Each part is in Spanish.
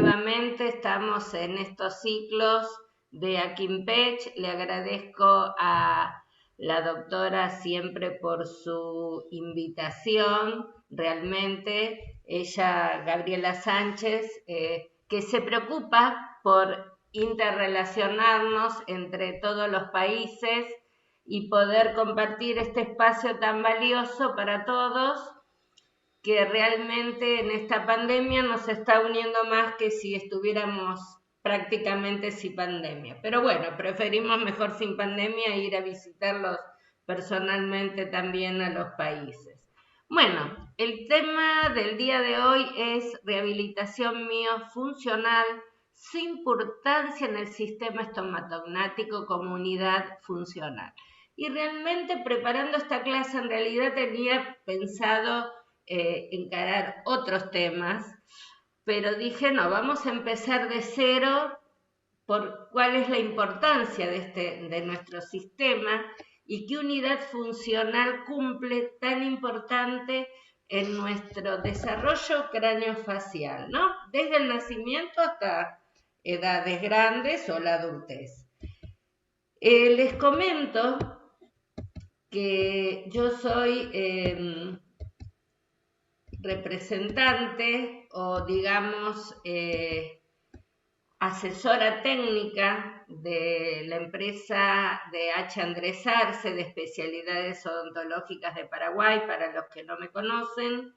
nuevamente estamos en estos ciclos de Akinpech. Le agradezco a la doctora siempre por su invitación, realmente. Ella, Gabriela Sánchez, que se preocupa por interrelacionarnos entre todos los países y poder compartir este espacio tan valioso para todos, que realmente en esta pandemia nos está uniendo más que si estuviéramos prácticamente sin pandemia. Pero bueno, preferimos mejor sin pandemia e ir a visitarlos personalmente también a los países. Bueno, el tema del día de hoy es rehabilitación miofuncional, su importancia en el sistema estomatognático como unidad funcional. Y realmente preparando esta clase en realidad tenía pensado encarar otros temas, pero dije, no, vamos a empezar de cero por cuál es la importancia de nuestro sistema y qué unidad funcional cumple tan importante en nuestro desarrollo craneofacial, ¿no? Desde el nacimiento hasta edades grandes o la adultez. Les comento que yo soy representante o digamos asesora técnica de la empresa de H. Andrés Arce de especialidades odontológicas de Paraguay, para los que no me conocen.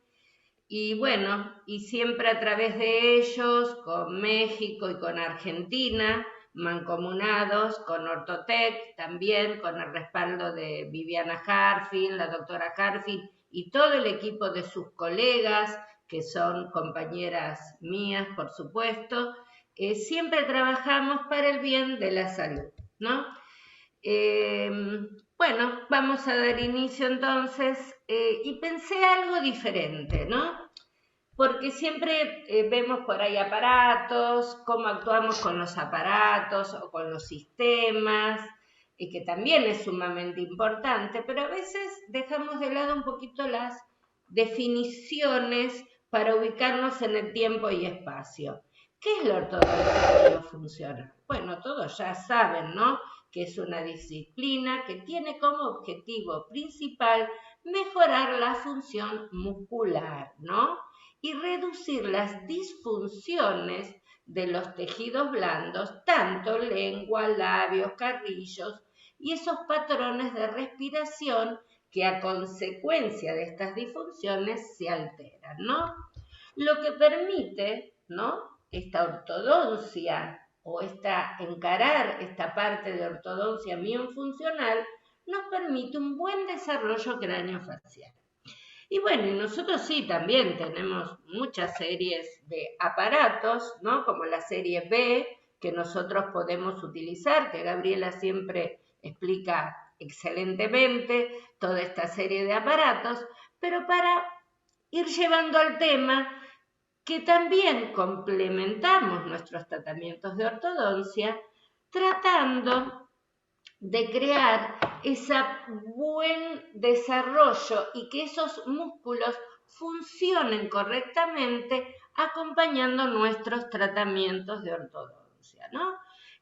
Y bueno, y siempre a través de ellos, con México y con Argentina, mancomunados con Ortotec, también con el respaldo de Viviana Harfield, la doctora Harfield y todo el equipo de sus colegas, que son compañeras mías, por supuesto, siempre trabajamos para el bien de la salud, ¿no? Bueno, vamos a dar inicio entonces y pensé algo diferente, ¿no? Porque siempre vemos por ahí aparatos, cómo actuamos con los aparatos o con los sistemas, y que también es sumamente importante, pero a veces dejamos de lado un poquito las definiciones para ubicarnos en el tiempo y espacio. ¿Qué es la ortodoncia miofuncional? Bueno, todos ya saben, ¿no? Que es una disciplina que tiene como objetivo principal mejorar la función muscular, ¿no? Y reducir las disfunciones de los tejidos blandos, tanto lengua, labios, carrillos y esos patrones de respiración que a consecuencia de estas disfunciones se alteran, ¿no? Lo que permite, ¿no? Esta ortodoncia o encarar esta parte de ortodoncia miofuncional nos permite un buen desarrollo craneofacial. Y bueno, y nosotros sí también tenemos muchas series de aparatos, ¿no? Como la serie B, que nosotros podemos utilizar, que Gabriela siempre explica excelentemente toda esta serie de aparatos, pero para ir llevando al tema que también complementamos nuestros tratamientos de ortodoncia tratando de crear ese buen desarrollo y que esos músculos funcionen correctamente acompañando nuestros tratamientos de ortodoncia, ¿no?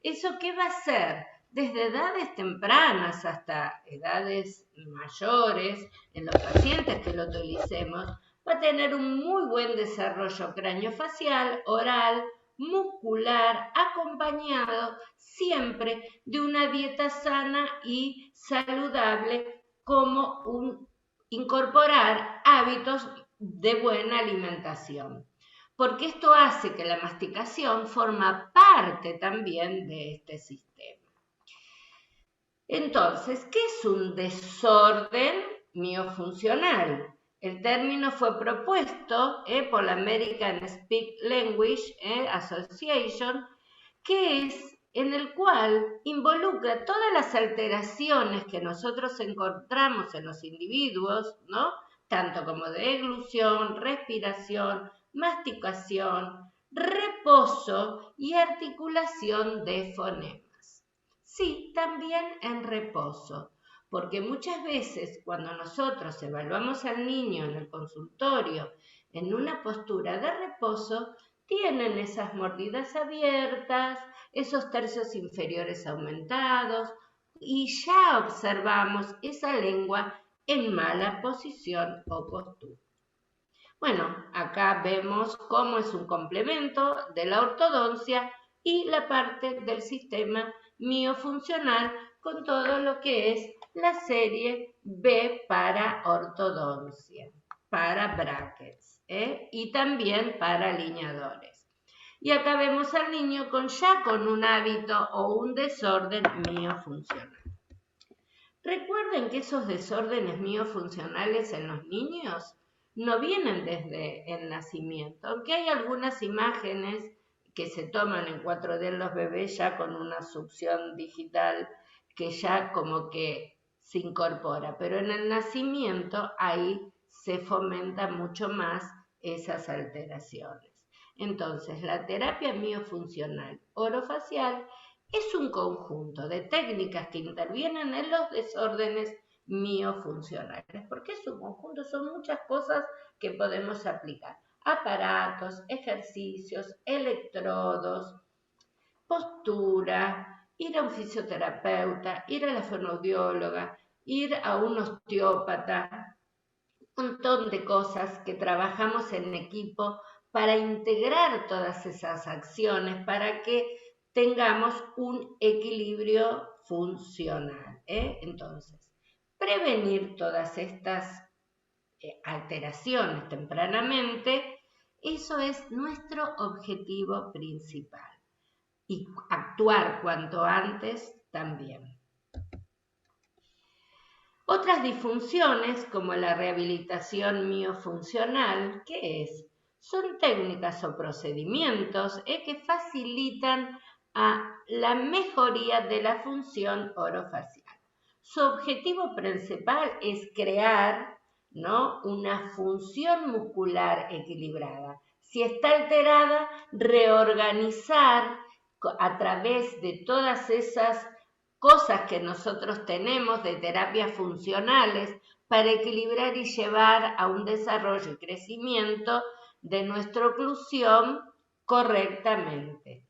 ¿Eso qué va a ser? Desde edades tempranas hasta edades mayores, en los pacientes que lo utilicemos, va a tener un muy buen desarrollo craneofacial, oral, muscular, acompañado siempre de una dieta sana y saludable, como incorporar hábitos de buena alimentación. Porque esto hace que la masticación forma parte también de este sistema. Entonces, ¿qué es un desorden miofuncional? El término fue propuesto por la American Speech Language Association, que es en el cual involucra todas las alteraciones que nosotros encontramos en los individuos, ¿no? Tanto como de eglución, respiración, masticación, reposo y articulación de fonemas. Sí, también en reposo, porque muchas veces cuando nosotros evaluamos al niño en el consultorio en una postura de reposo, tienen esas mordidas abiertas, esos tercios inferiores aumentados y ya observamos esa lengua en mala posición o postura. Bueno, acá vemos cómo es un complemento de la ortodoncia y la parte del sistema miofuncional con todo lo que es la serie B para ortodoncia, para brackets, y también para alineadores. Y acá vemos al niño ya con un hábito o un desorden miofuncional. Recuerden que esos desórdenes miofuncionales en los niños no vienen desde el nacimiento, aunque hay algunas imágenes que se toman en 4D en los bebés ya con una succión digital que ya como que se incorpora, pero en el nacimiento ahí se fomenta mucho más esas alteraciones. Entonces, la terapia miofuncional orofacial es un conjunto de técnicas que intervienen en los desórdenes miofuncionales, porque es un conjunto, son muchas cosas que podemos aplicar. Aparatos, ejercicios, electrodos, postura, ir a un fisioterapeuta, ir a la fonoaudióloga, ir a un osteópata, un montón de cosas que trabajamos en equipo para integrar todas esas acciones, para que tengamos un equilibrio funcional. Entonces, prevenir todas estas alteraciones tempranamente, eso es nuestro objetivo principal. Y actuar cuanto antes también. Otras disfunciones, como la rehabilitación miofuncional, ¿qué es? Son técnicas o procedimientos que facilitan la mejoría de la función orofacial. Su objetivo principal es crear, ¿no?, una función muscular equilibrada. Si está alterada, reorganizar a través de todas esas cosas que nosotros tenemos de terapias funcionales para equilibrar y llevar a un desarrollo y crecimiento de nuestra oclusión correctamente.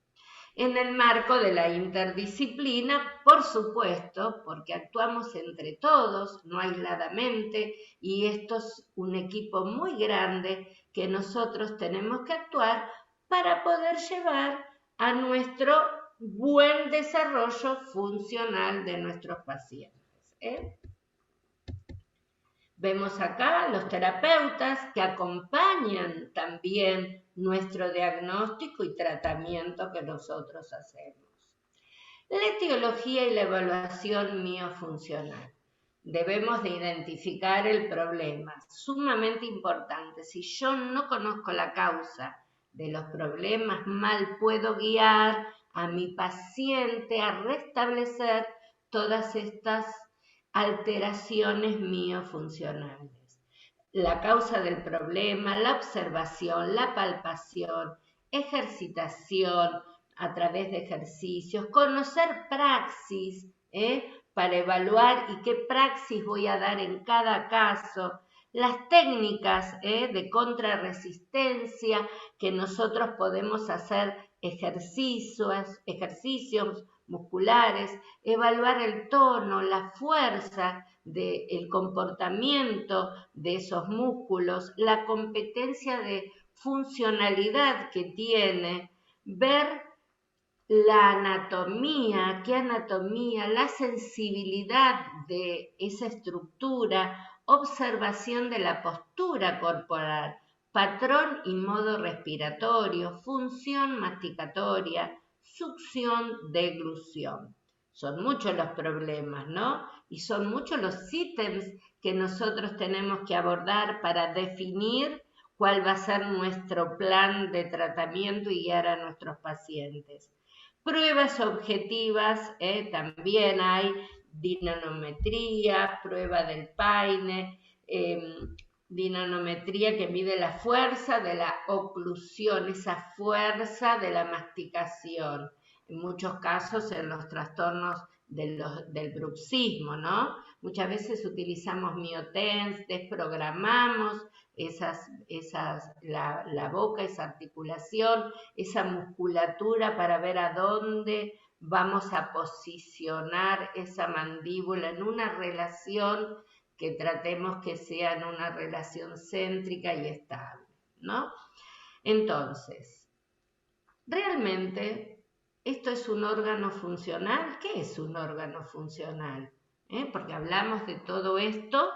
En el marco de la interdisciplina, por supuesto, porque actuamos entre todos, no aisladamente, y esto es un equipo muy grande que nosotros tenemos que actuar para poder llevar a nuestro buen desarrollo funcional de nuestros pacientes. Vemos acá los terapeutas que acompañan también nuestro diagnóstico y tratamiento que nosotros hacemos. La etiología y la evaluación miofuncional. Debemos de identificar el problema, sumamente importante. Si yo no conozco la causa de los problemas, mal puedo guiar a mi paciente a restablecer todas estas alteraciones miofuncionales. La causa del problema, la observación, la palpación, ejercitación a través de ejercicios, conocer praxis, para evaluar y qué praxis voy a dar en cada caso, las técnicas de contrarresistencia que nosotros podemos hacer ejercicios musculares, evaluar el tono, la fuerza del comportamiento de esos músculos, la competencia de funcionalidad que tiene, ver la anatomía, qué anatomía, la sensibilidad de esa estructura, observación de la postura corporal, patrón y modo respiratorio, función masticatoria, succión, deglución. Son muchos los problemas, ¿no? Y son muchos los ítems que nosotros tenemos que abordar para definir cuál va a ser nuestro plan de tratamiento y guiar a nuestros pacientes. Pruebas objetivas, también hay dinanometría, prueba del Paine, dinanometría que mide la fuerza de la oclusión, esa fuerza de la masticación. En muchos casos en los trastornos del bruxismo, ¿no? Muchas veces utilizamos miotens, desprogramamos la boca, esa articulación, esa musculatura para ver a dónde vamos a posicionar esa mandíbula en una relación que tratemos que sea en una relación céntrica y estable, ¿no? Entonces, realmente, ¿esto es un órgano funcional? ¿Qué es un órgano funcional? Porque hablamos de todo esto,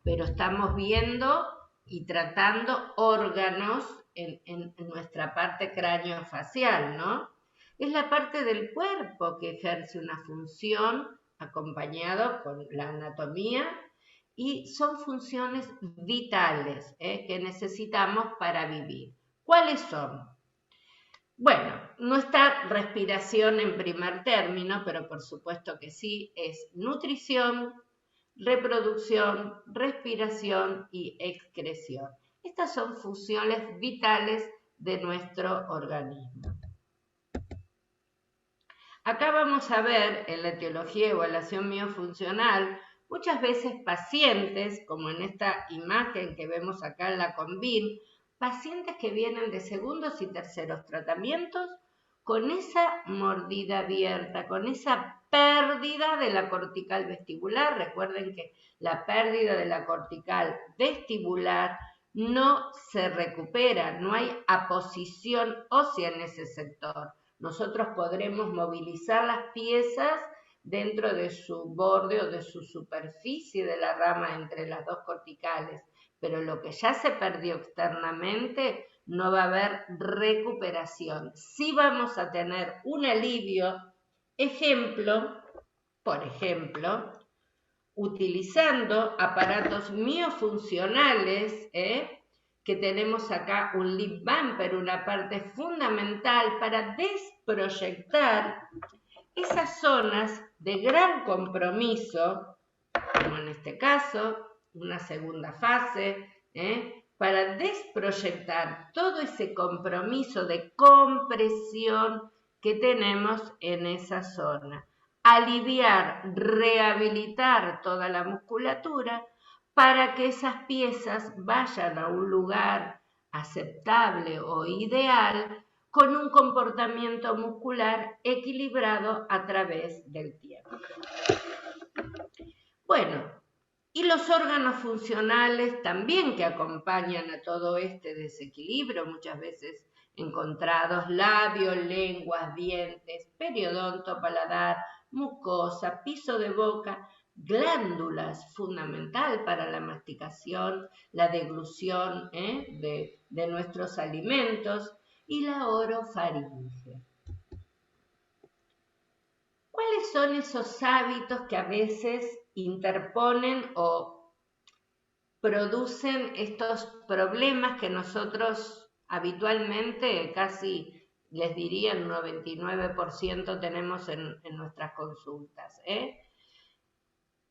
pero estamos viendo y tratando órganos en nuestra parte craneofacial, ¿no? Es la parte del cuerpo que ejerce una función acompañado con la anatomía y son funciones vitales que necesitamos para vivir. ¿Cuáles son? Bueno, no está respiración en primer término, pero por supuesto que sí, es nutrición, reproducción, respiración y excreción. Estas son funciones vitales de nuestro organismo. Acá vamos a ver en la etiología y evaluación miofuncional muchas veces pacientes, como en esta imagen que vemos acá en la Convin, pacientes que vienen de segundos y terceros tratamientos con esa mordida abierta, con esa pérdida de la cortical vestibular. Recuerden que la pérdida de la cortical vestibular no se recupera, no hay aposición ósea en ese sector. Nosotros podremos movilizar las piezas dentro de su borde o de su superficie de la rama entre las dos corticales, pero lo que ya se perdió externamente no va a haber recuperación. Sí vamos a tener un alivio, por ejemplo, utilizando aparatos miofuncionales, que tenemos acá un lip bumper, una parte fundamental para desproyectar esas zonas de gran compromiso, como en este caso, una segunda fase, para desproyectar todo ese compromiso de compresión que tenemos en esa zona. Aliviar, rehabilitar toda la musculatura para que esas piezas vayan a un lugar aceptable o ideal con un comportamiento muscular equilibrado a través del tiempo. Bueno, y los órganos funcionales también que acompañan a todo este desequilibrio, muchas veces encontrados: labios, lenguas, dientes, periodonto, paladar, mucosa, piso de boca, glándulas, fundamental para la masticación, la deglución de nuestros alimentos, y la orofaringe. ¿Cuáles son esos hábitos que a veces interponen o producen estos problemas que nosotros habitualmente, casi les diría el 99% tenemos en nuestras consultas? ¿Qué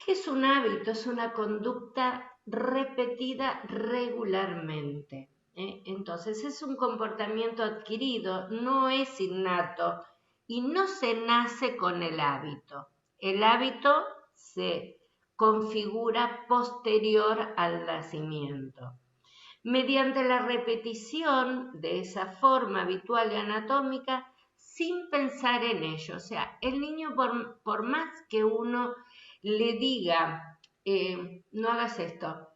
es un hábito? Es una conducta repetida regularmente. Entonces es un comportamiento adquirido, no es innato y no se nace con el hábito. El hábito se configura posterior al nacimiento. Mediante la repetición de esa forma habitual y anatómica sin pensar en ello. O sea, el niño por más que uno le diga, no hagas esto,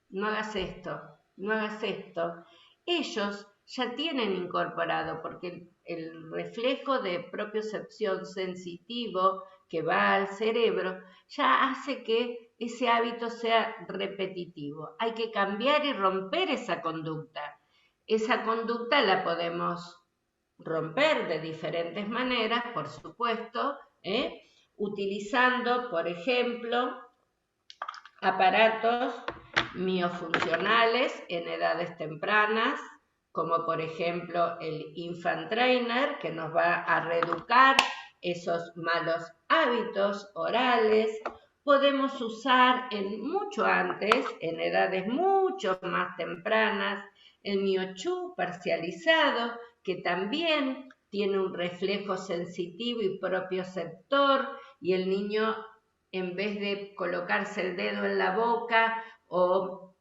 no hagas esto, no hagas esto, ellos ya tienen incorporado, porque el reflejo de propiocepción sensitivo que va al cerebro ya hace que ese hábito sea repetitivo. Hay que cambiar y romper esa conducta. Esa conducta la podemos romper de diferentes maneras, por supuesto, utilizando, por ejemplo, aparatos miofuncionales en edades tempranas, como por ejemplo el Infant Trainer, que nos va a reeducar esos malos hábitos orales. Podemos usar mucho antes, en edades mucho más tempranas, el Miochu parcializado, que también tiene un reflejo sensitivo y propioceptor, y el niño, en vez de colocarse el dedo en la boca o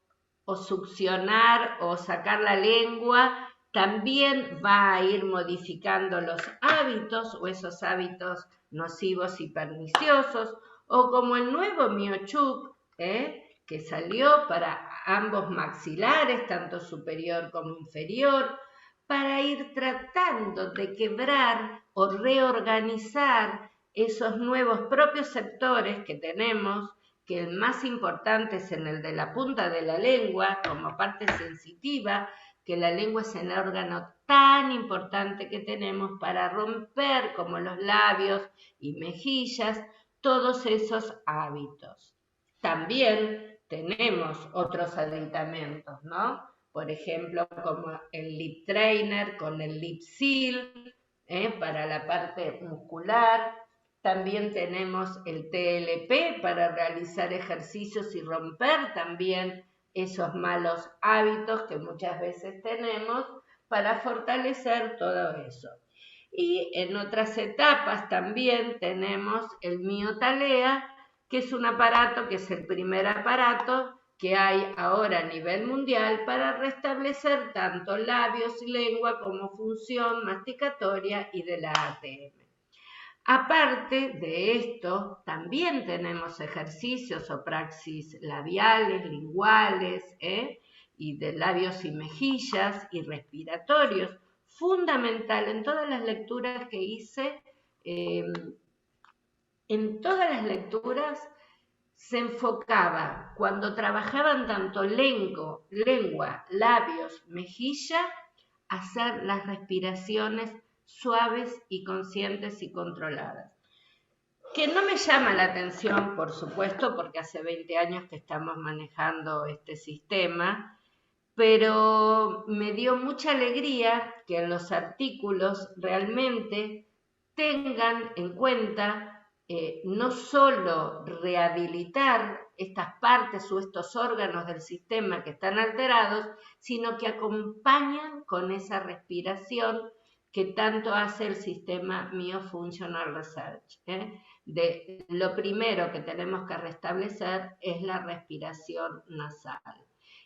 o succionar o sacar la lengua, también va a ir modificando los hábitos o esos hábitos nocivos y perniciosos, o como el nuevo Miochuk, que salió para ambos maxilares, tanto superior como inferior, para ir tratando de quebrar o reorganizar esos nuevos propios sectores que tenemos, que el más importante es en el de la punta de la lengua, como parte sensitiva, que la lengua es el órgano tan importante que tenemos para romper, como los labios y mejillas, todos esos hábitos. También tenemos otros aditamentos, ¿no? Por ejemplo, como el lip trainer con el lip seal, para la parte muscular. También tenemos el TLP para realizar ejercicios y romper también esos malos hábitos que muchas veces tenemos para fortalecer todo eso. Y en otras etapas también tenemos el miotalea, que es un aparato, que es el primer aparato que hay ahora a nivel mundial para restablecer tanto labios y lengua como función masticatoria y de la ATM. Aparte de esto, también tenemos ejercicios o praxis labiales, linguales, y de labios y mejillas y respiratorios. Fundamental en todas las lecturas que hice, en todas las lecturas se enfocaba, cuando trabajaban tanto lengua, labios, mejilla, hacer las respiraciones suaves y conscientes y controladas. Que no me llama la atención, por supuesto, porque hace 20 años que estamos manejando este sistema, pero me dio mucha alegría que en los artículos realmente tengan en cuenta no solo rehabilitar estas partes o estos órganos del sistema que están alterados, sino que acompañan con esa respiración que tanto hace el sistema Myofunctional Research. Lo primero que tenemos que restablecer es la respiración nasal.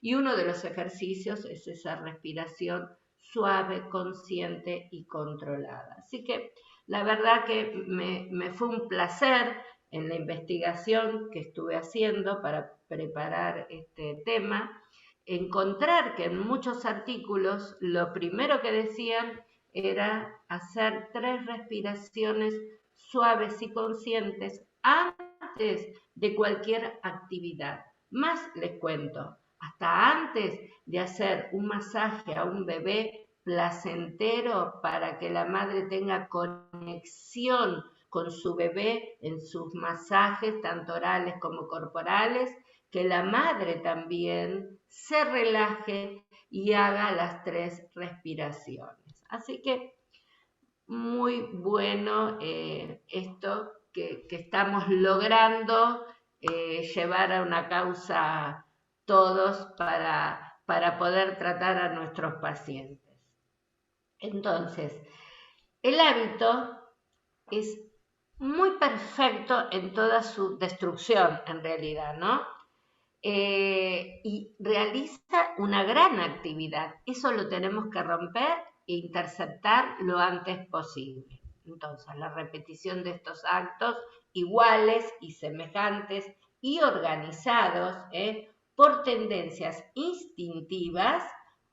Y uno de los ejercicios es esa respiración suave, consciente y controlada. Así que la verdad que me fue un placer en la investigación que estuve haciendo para preparar este tema, encontrar que en muchos artículos lo primero que decían era hacer 3 respiraciones suaves y conscientes antes de cualquier actividad. Más les cuento, hasta antes de hacer un masaje a un bebé placentero para que la madre tenga conexión con su bebé en sus masajes, tanto orales como corporales, que la madre también se relaje y haga las 3 respiraciones. Así que muy bueno esto que estamos logrando llevar a una causa todos para poder tratar a nuestros pacientes. Entonces, el hábito es muy perfecto en toda su destrucción, en realidad, ¿no? Y realiza una gran actividad. Eso lo tenemos que romper e interceptar lo antes posible. Entonces, la repetición de estos actos iguales y semejantes y organizados por tendencias instintivas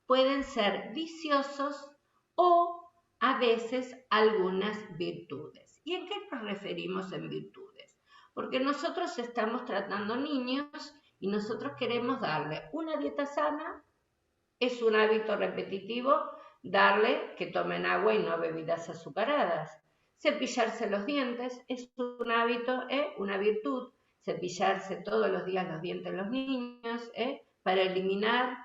pueden ser viciosos o a veces algunas virtudes. ¿Y en qué nos referimos en virtudes? Porque nosotros estamos tratando niños y nosotros queremos darle una dieta sana, es un hábito repetitivo darle que tomen agua y no bebidas azucaradas. Cepillarse los dientes es un hábito, una virtud. Cepillarse todos los días los dientes los niños para eliminar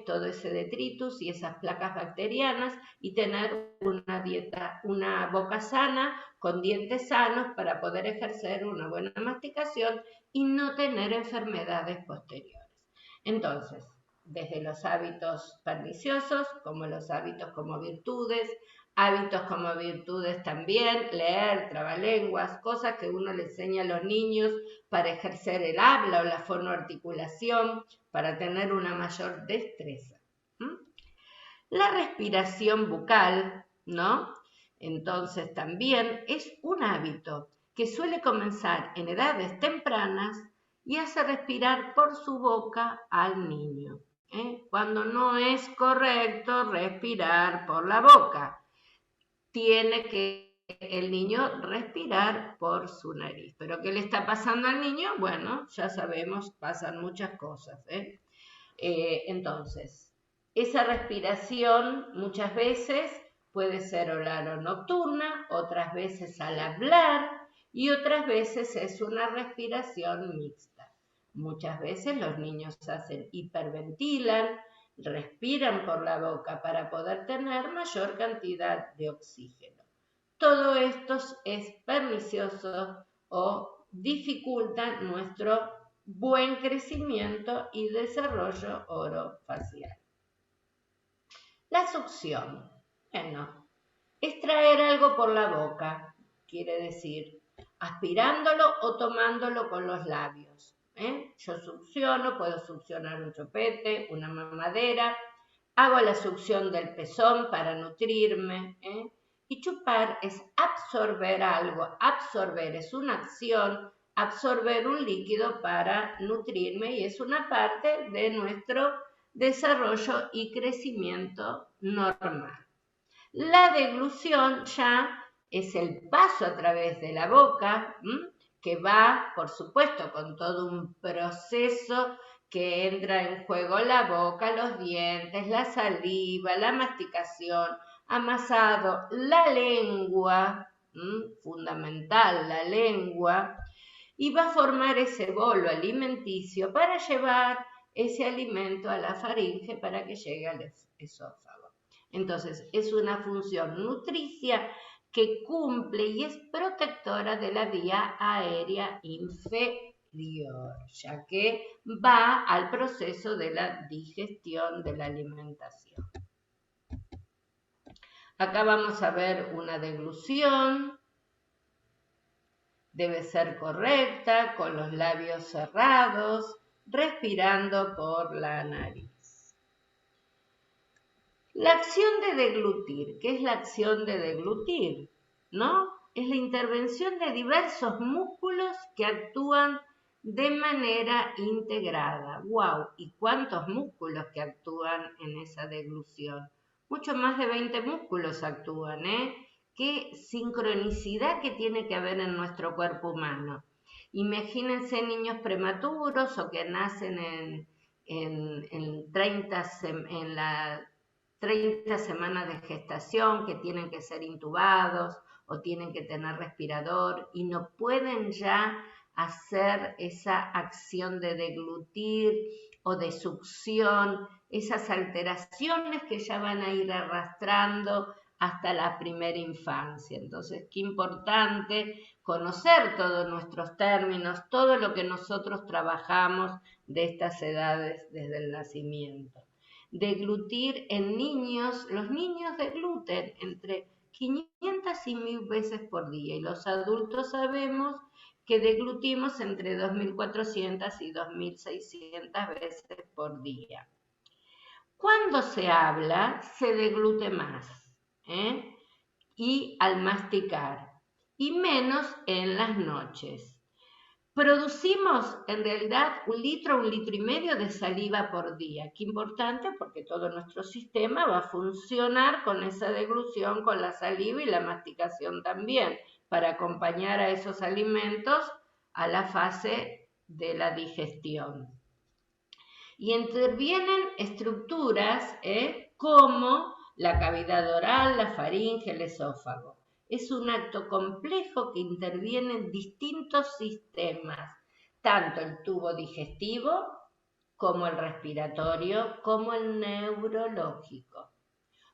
todo ese detritus y esas placas bacterianas y tener una dieta, una boca sana con dientes sanos para poder ejercer una buena masticación y no tener enfermedades posteriores. Entonces, desde los hábitos perniciosos, como los hábitos como virtudes, hábitos como virtudes también, leer, trabalenguas, cosas que uno le enseña a los niños para ejercer el habla o la fonoarticulación, para tener una mayor destreza. La respiración bucal, ¿no? Entonces también es un hábito que suele comenzar en edades tempranas y hace respirar por su boca al niño. Cuando no es correcto respirar por la boca, tiene que el niño respirar por su nariz. ¿Pero qué le está pasando al niño? Bueno, ya sabemos, pasan muchas cosas. Entonces, esa respiración muchas veces puede ser oral o nocturna, otras veces al hablar y otras veces es una respiración mixta. Muchas veces los niños hiperventilan, respiran por la boca para poder tener mayor cantidad de oxígeno. Todo esto es pernicioso o dificulta nuestro buen crecimiento y desarrollo orofacial. La succión. Bueno, extraer algo por la boca, quiere decir aspirándolo o tomándolo con los labios. Yo succiono, puedo succionar un chupete, una mamadera, hago la succión del pezón para nutrirme. Y chupar es absorber algo, absorber es una acción, absorber un líquido para nutrirme y es una parte de nuestro desarrollo y crecimiento normal. La deglución ya es el paso a través de la boca, que va, por supuesto, con todo un proceso que entra en juego la boca, los dientes, la saliva, la masticación, amasado, la lengua, fundamental la lengua, y va a formar ese bolo alimenticio para llevar ese alimento a la faringe para que llegue al esófago. Entonces, es una función nutricia que cumple y es protectora de la vía aérea inferior, ya que va al proceso de la digestión de la alimentación. Acá vamos a ver una deglución. Debe ser correcta, con los labios cerrados, respirando por la nariz. La acción de deglutir, ¿qué es la acción de deglutir? ¿No? Es la intervención de diversos músculos que actúan de manera integrada. ¡Wow! ¿Y cuántos músculos que actúan en esa deglución? Mucho más de 20 músculos actúan, Qué sincronicidad que tiene que haber en nuestro cuerpo humano. Imagínense niños prematuros o que nacen en 30 semanas de gestación, que tienen que ser intubados o tienen que tener respirador y no pueden ya hacer esa acción de deglutir o de succión, esas alteraciones que ya van a ir arrastrando hasta la primera infancia. Entonces, qué importante conocer todos nuestros términos, todo lo que nosotros trabajamos de estas edades desde el nacimiento. Deglutir en niños, los niños degluten entre 500 y 1000 veces por día y los adultos sabemos que deglutimos entre 2400 y 2600 veces por día. Cuando se habla, se deglute más, y al masticar, y menos en las noches. Producimos en realidad 1 litro, 1,5 litros de saliva por día. Qué importante porque todo nuestro sistema va a funcionar con esa deglución, con la saliva y la masticación también, para acompañar a esos alimentos a la fase de la digestión. Y intervienen estructuras como la cavidad oral, la faringe, el esófago. Es un acto complejo que interviene en distintos sistemas, tanto el tubo digestivo como el respiratorio, como el neurológico.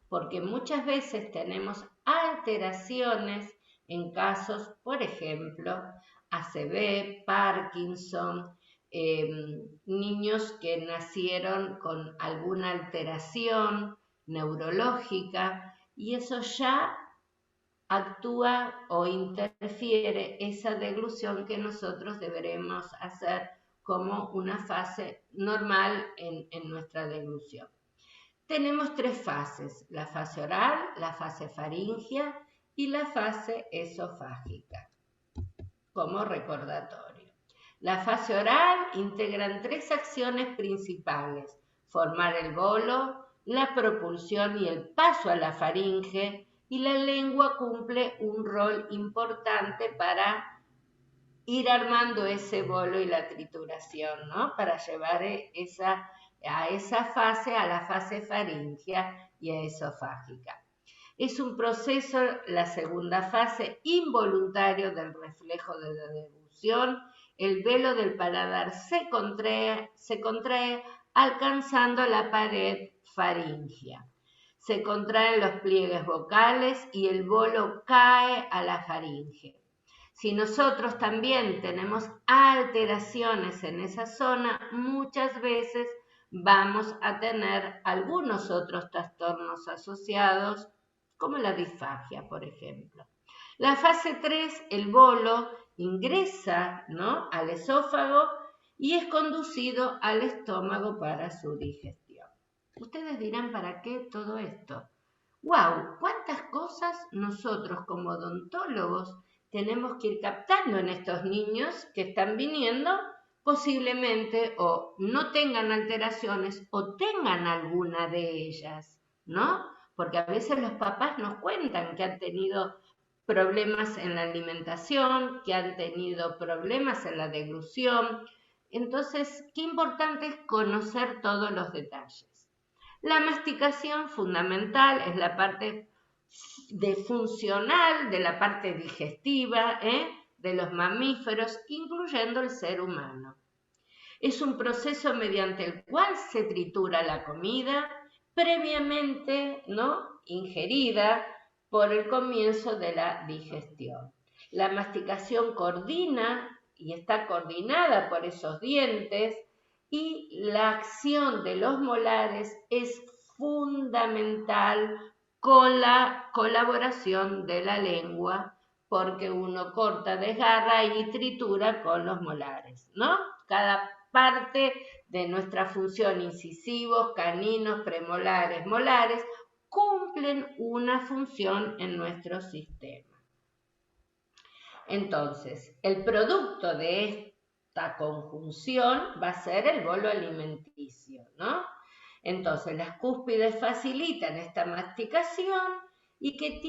Porque muchas veces tenemos alteraciones en casos, por ejemplo, ACV, Parkinson, niños que nacieron con alguna alteración neurológica y eso ya actúa o interfiere esa deglución que nosotros deberemos hacer como una fase normal en nuestra deglución. Tenemos tres fases, la fase oral, la fase faríngea y la fase esofágica, como recordatorio. La fase oral integran tres acciones principales: formar el bolo, la propulsión y el paso a la faringe, y la lengua cumple un rol importante para ir armando ese bolo y la trituración, ¿no? Para llevar a esa fase, a la fase faríngea y a esofágica. Es un proceso, la segunda fase, involuntario del reflejo de la deglución. El velo del paladar se contrae alcanzando la pared faríngea. Se contraen los pliegues vocales y el bolo cae a la faringe. Si nosotros también tenemos alteraciones en esa zona, muchas veces vamos a tener algunos otros trastornos asociados, como la disfagia, por ejemplo. La fase 3, el bolo ingresa, ¿no?, al esófago y es conducido al estómago para su digestión. Ustedes dirán, ¿para qué todo esto? ¡Wow! ¿Cuántas cosas nosotros como odontólogos tenemos que ir captando en estos niños que están viniendo? Posiblemente o no tengan alteraciones o tengan alguna de ellas, ¿no? Porque a veces los papás nos cuentan que han tenido problemas en la alimentación, que han tenido problemas en la deglución. Entonces, qué importante es conocer todos los detalles. La masticación fundamental es la parte funcional de la parte digestiva de los mamíferos, incluyendo el ser humano. Es un proceso mediante el cual se tritura la comida previamente, ¿no?, ingerida por el comienzo de la digestión. La masticación coordina y está coordinada por esos dientes y la acción de los molares es fundamental con la colaboración de la lengua, porque uno corta, desgarra y tritura con los molares, ¿no? Cada parte de nuestra función, incisivos, caninos, premolares, molares, cumplen una función en nuestro sistema. Entonces, el producto de esta conjunción va a ser el bolo alimenticio, ¿no? Entonces, las cúspides facilitan esta masticación y que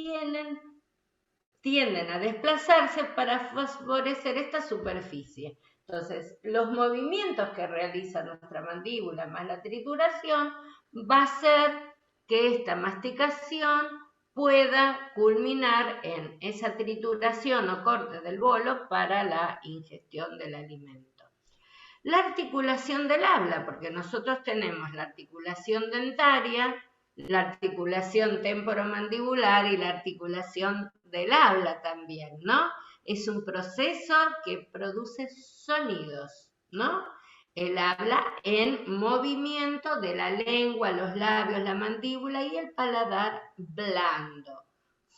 tienden a desplazarse para favorecer esta superficie. Entonces, los movimientos que realiza nuestra mandíbula más la trituración va a hacer que esta masticación pueda culminar en esa trituración o corte del bolo para la ingestión del alimento. La articulación del habla, porque nosotros tenemos la articulación dentaria, la articulación temporomandibular y la articulación del habla también, ¿no? Es un proceso que produce sonidos, ¿no? El habla en movimiento de la lengua, los labios, la mandíbula y el paladar blando.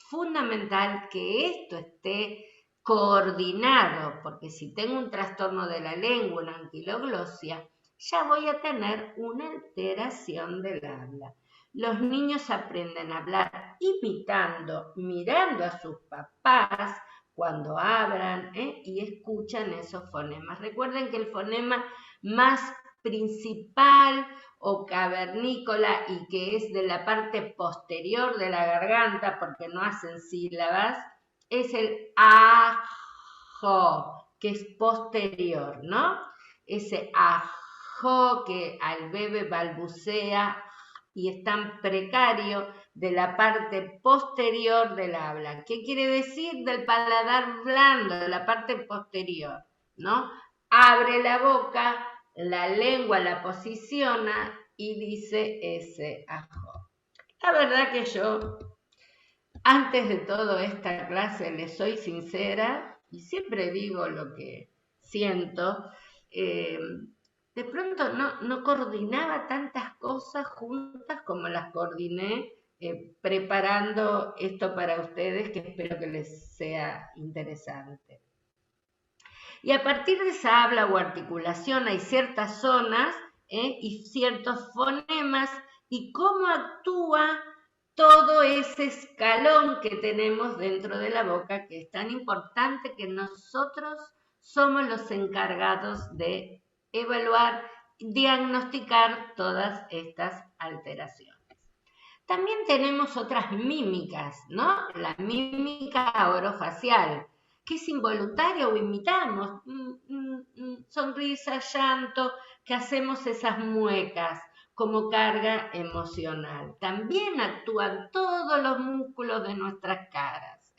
Fundamental que esto esté coordinado, porque si tengo un trastorno de la lengua, una anquiloglosia, ya voy a tener una alteración del habla. Los niños aprenden a hablar imitando, mirando a sus papás cuando hablan y escuchan esos fonemas. Recuerden que el fonema más principal o cavernícola y que es de la parte posterior de la garganta, porque no hacen sílabas, es el ajo, que es posterior, ¿no? Ese ajo que al bebé balbucea y es tan precario de la parte posterior del habla. ¿Qué quiere decir? Del paladar blando, de la parte posterior, ¿no? Abre la boca, la lengua la posiciona y dice ese ajo. La verdad que yo, antes de toda esta clase, les soy sincera y siempre digo lo que siento. de pronto no coordinaba tantas cosas juntas como las coordiné preparando esto para ustedes, que espero que les sea interesante. Y a partir de esa habla o articulación hay ciertas zonas y ciertos fonemas y cómo actúa todo ese escalón que tenemos dentro de la boca, que es tan importante, que nosotros somos los encargados de evaluar, diagnosticar todas estas alteraciones. También tenemos otras mímicas, ¿no? La mímica orofacial, que es involuntaria o imitamos, sonrisa, llanto, que hacemos esas muecas como carga emocional. También actúan todos los músculos de nuestras caras,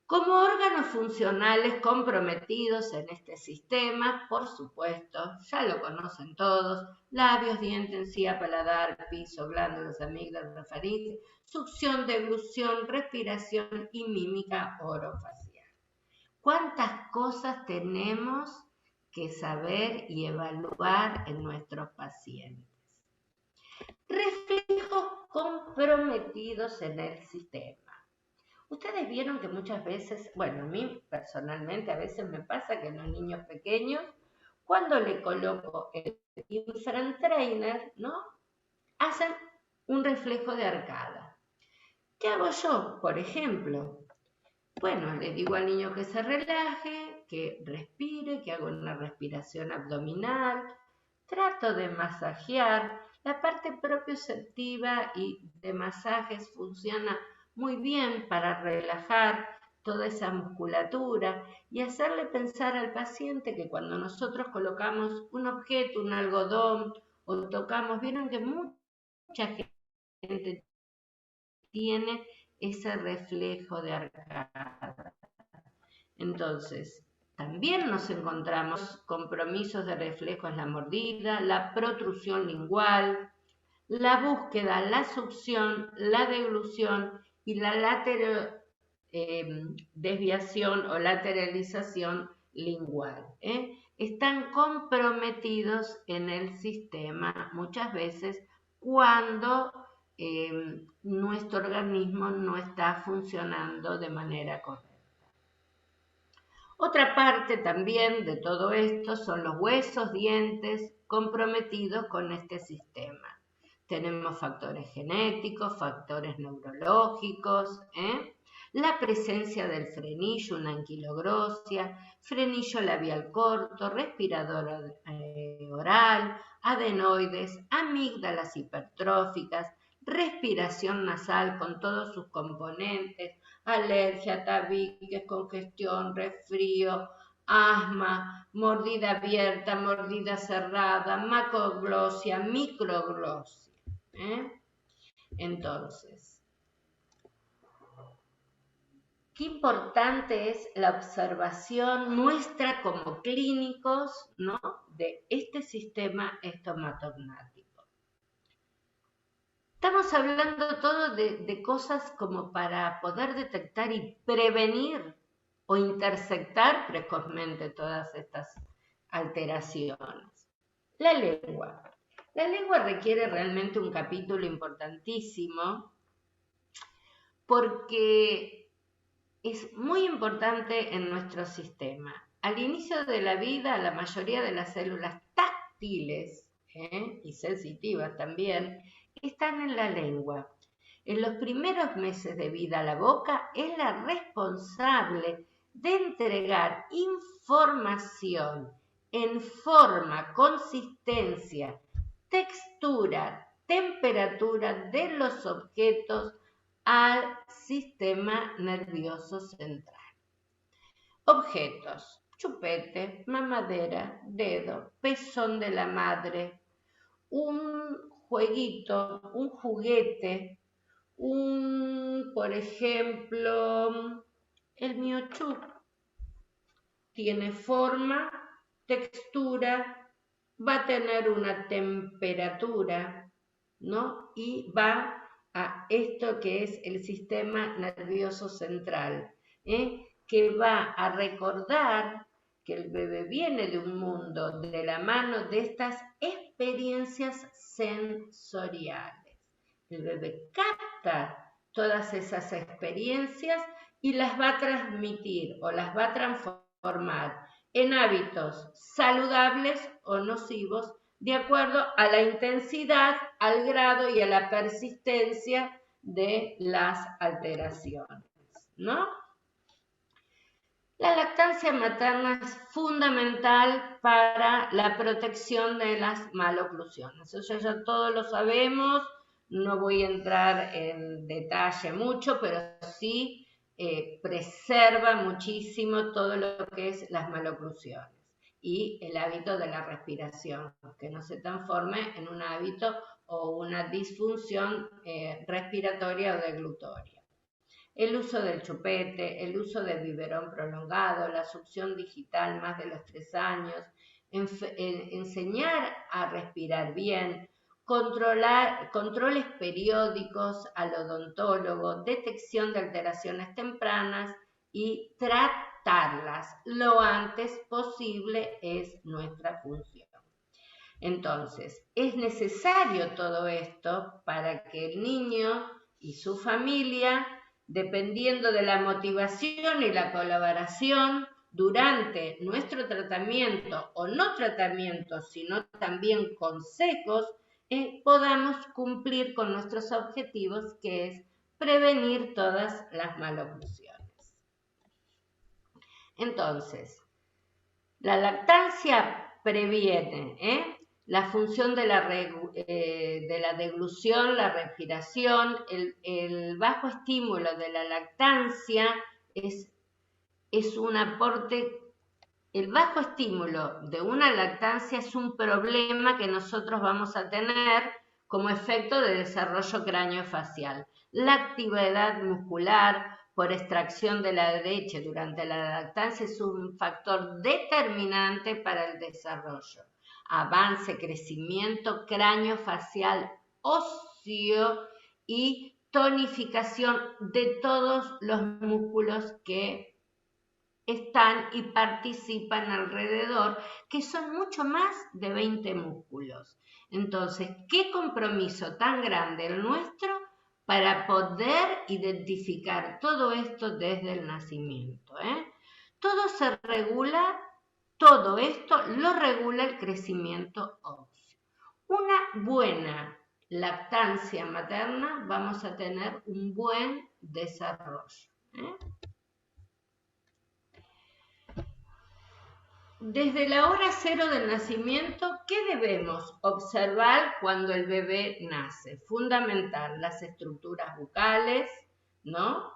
como órganos funcionales comprometidos en este sistema, por supuesto, ya lo conocen todos: labios, dientes, encía, paladar, piso, glándulas, amígdalas, faringe, succión, deglución, respiración y mímica orofacial. ¿Cuántas cosas tenemos que saber y evaluar en nuestros pacientes? Reflejos comprometidos en el sistema. Ustedes vieron que muchas veces, bueno, a mí personalmente a veces me pasa que los niños pequeños, cuando le coloco el infront trainer, ¿no? Hacen un reflejo de arcada. ¿Qué hago yo? Por ejemplo, bueno, le digo al niño que se relaje, que respire, que haga una respiración abdominal, trato de masajear. La parte propioceptiva y de masajes funciona muy bien para relajar toda esa musculatura y hacerle pensar al paciente que cuando nosotros colocamos un objeto, un algodón o tocamos, vieron que mucha gente tiene ese reflejo de arcada. Entonces, también nos encontramos compromisos de reflejo en la mordida, la protrusión lingual, la búsqueda, la succión, la deglución y la desviación o lateralización lingual. Están comprometidos en el sistema muchas veces cuando nuestro organismo no está funcionando de manera correcta. Otra parte también de todo esto son los huesos, dientes comprometidos con este sistema. Tenemos factores genéticos, factores neurológicos, la presencia del frenillo, una anquiloglossia, frenillo labial corto, respirador oral, adenoides, amígdalas hipertróficas, respiración nasal con todos sus componentes, alergia, tabiques, congestión, resfrío, asma, mordida abierta, mordida cerrada, macroglosia, microglosia. Entonces, qué importante es la observación nuestra como clínicos, ¿no?, de este sistema estomatognático. Estamos hablando todo de cosas como para poder detectar y prevenir o interceptar precozmente todas estas alteraciones. La lengua. La lengua requiere realmente un capítulo importantísimo porque es muy importante en nuestro sistema. Al inicio de la vida, la mayoría de las células táctiles y sensitivas también están en la lengua. En los primeros meses de vida, la boca es la responsable de entregar información en forma, consistencia, textura, temperatura de los objetos al sistema nervioso central. Objetos: chupete, mamadera, dedo, pezón de la madre, un jueguito, un juguete, por ejemplo, el miochu tiene forma, textura, va a tener una temperatura, ¿no? Y va a esto que es el sistema nervioso central, que va a recordar que el bebé viene de un mundo de la mano de estas experiencias sensoriales. El bebé capta todas esas experiencias y las va a transmitir o las va a transformar en hábitos saludables o nocivos de acuerdo a la intensidad, al grado y a la persistencia de las alteraciones, ¿no? La lactancia materna es fundamental para la protección de las maloclusiones. Eso ya todos lo sabemos, no voy a entrar en detalle mucho, pero sí preserva muchísimo todo lo que es las maloclusiones y el hábito de la respiración, que no se transforme en un hábito o una disfunción respiratoria o deglutoria. El uso del chupete, el uso del biberón prolongado, la succión digital más de los 3 años, enseñar a respirar bien, controles periódicos al odontólogo, detección de alteraciones tempranas y tratarlas lo antes posible es nuestra función. Entonces, es necesario todo esto para que el niño y su familia, dependiendo de la motivación y la colaboración durante nuestro tratamiento o no tratamiento, sino también consejos, podamos cumplir con nuestros objetivos, que es prevenir todas las maloclusiones. Entonces, la lactancia previene la función de la deglución, la respiración, el bajo estímulo de la lactancia es un aporte. El bajo estímulo de una lactancia es un problema que nosotros vamos a tener como efecto de desarrollo craneofacial. La actividad muscular por extracción de la leche durante la lactancia es un factor determinante para el desarrollo. Avance, crecimiento craneofacial óseo y tonificación de todos los músculos que están y participan alrededor, que son mucho más de 20 músculos. Entonces, ¿qué compromiso tan grande el nuestro para poder identificar todo esto desde el nacimiento? Todo se regula, todo esto lo regula el crecimiento óseo. Una buena lactancia materna, vamos a tener un buen desarrollo. Desde la hora cero del nacimiento, ¿qué debemos observar cuando el bebé nace? Fundamental, las estructuras bucales, ¿no?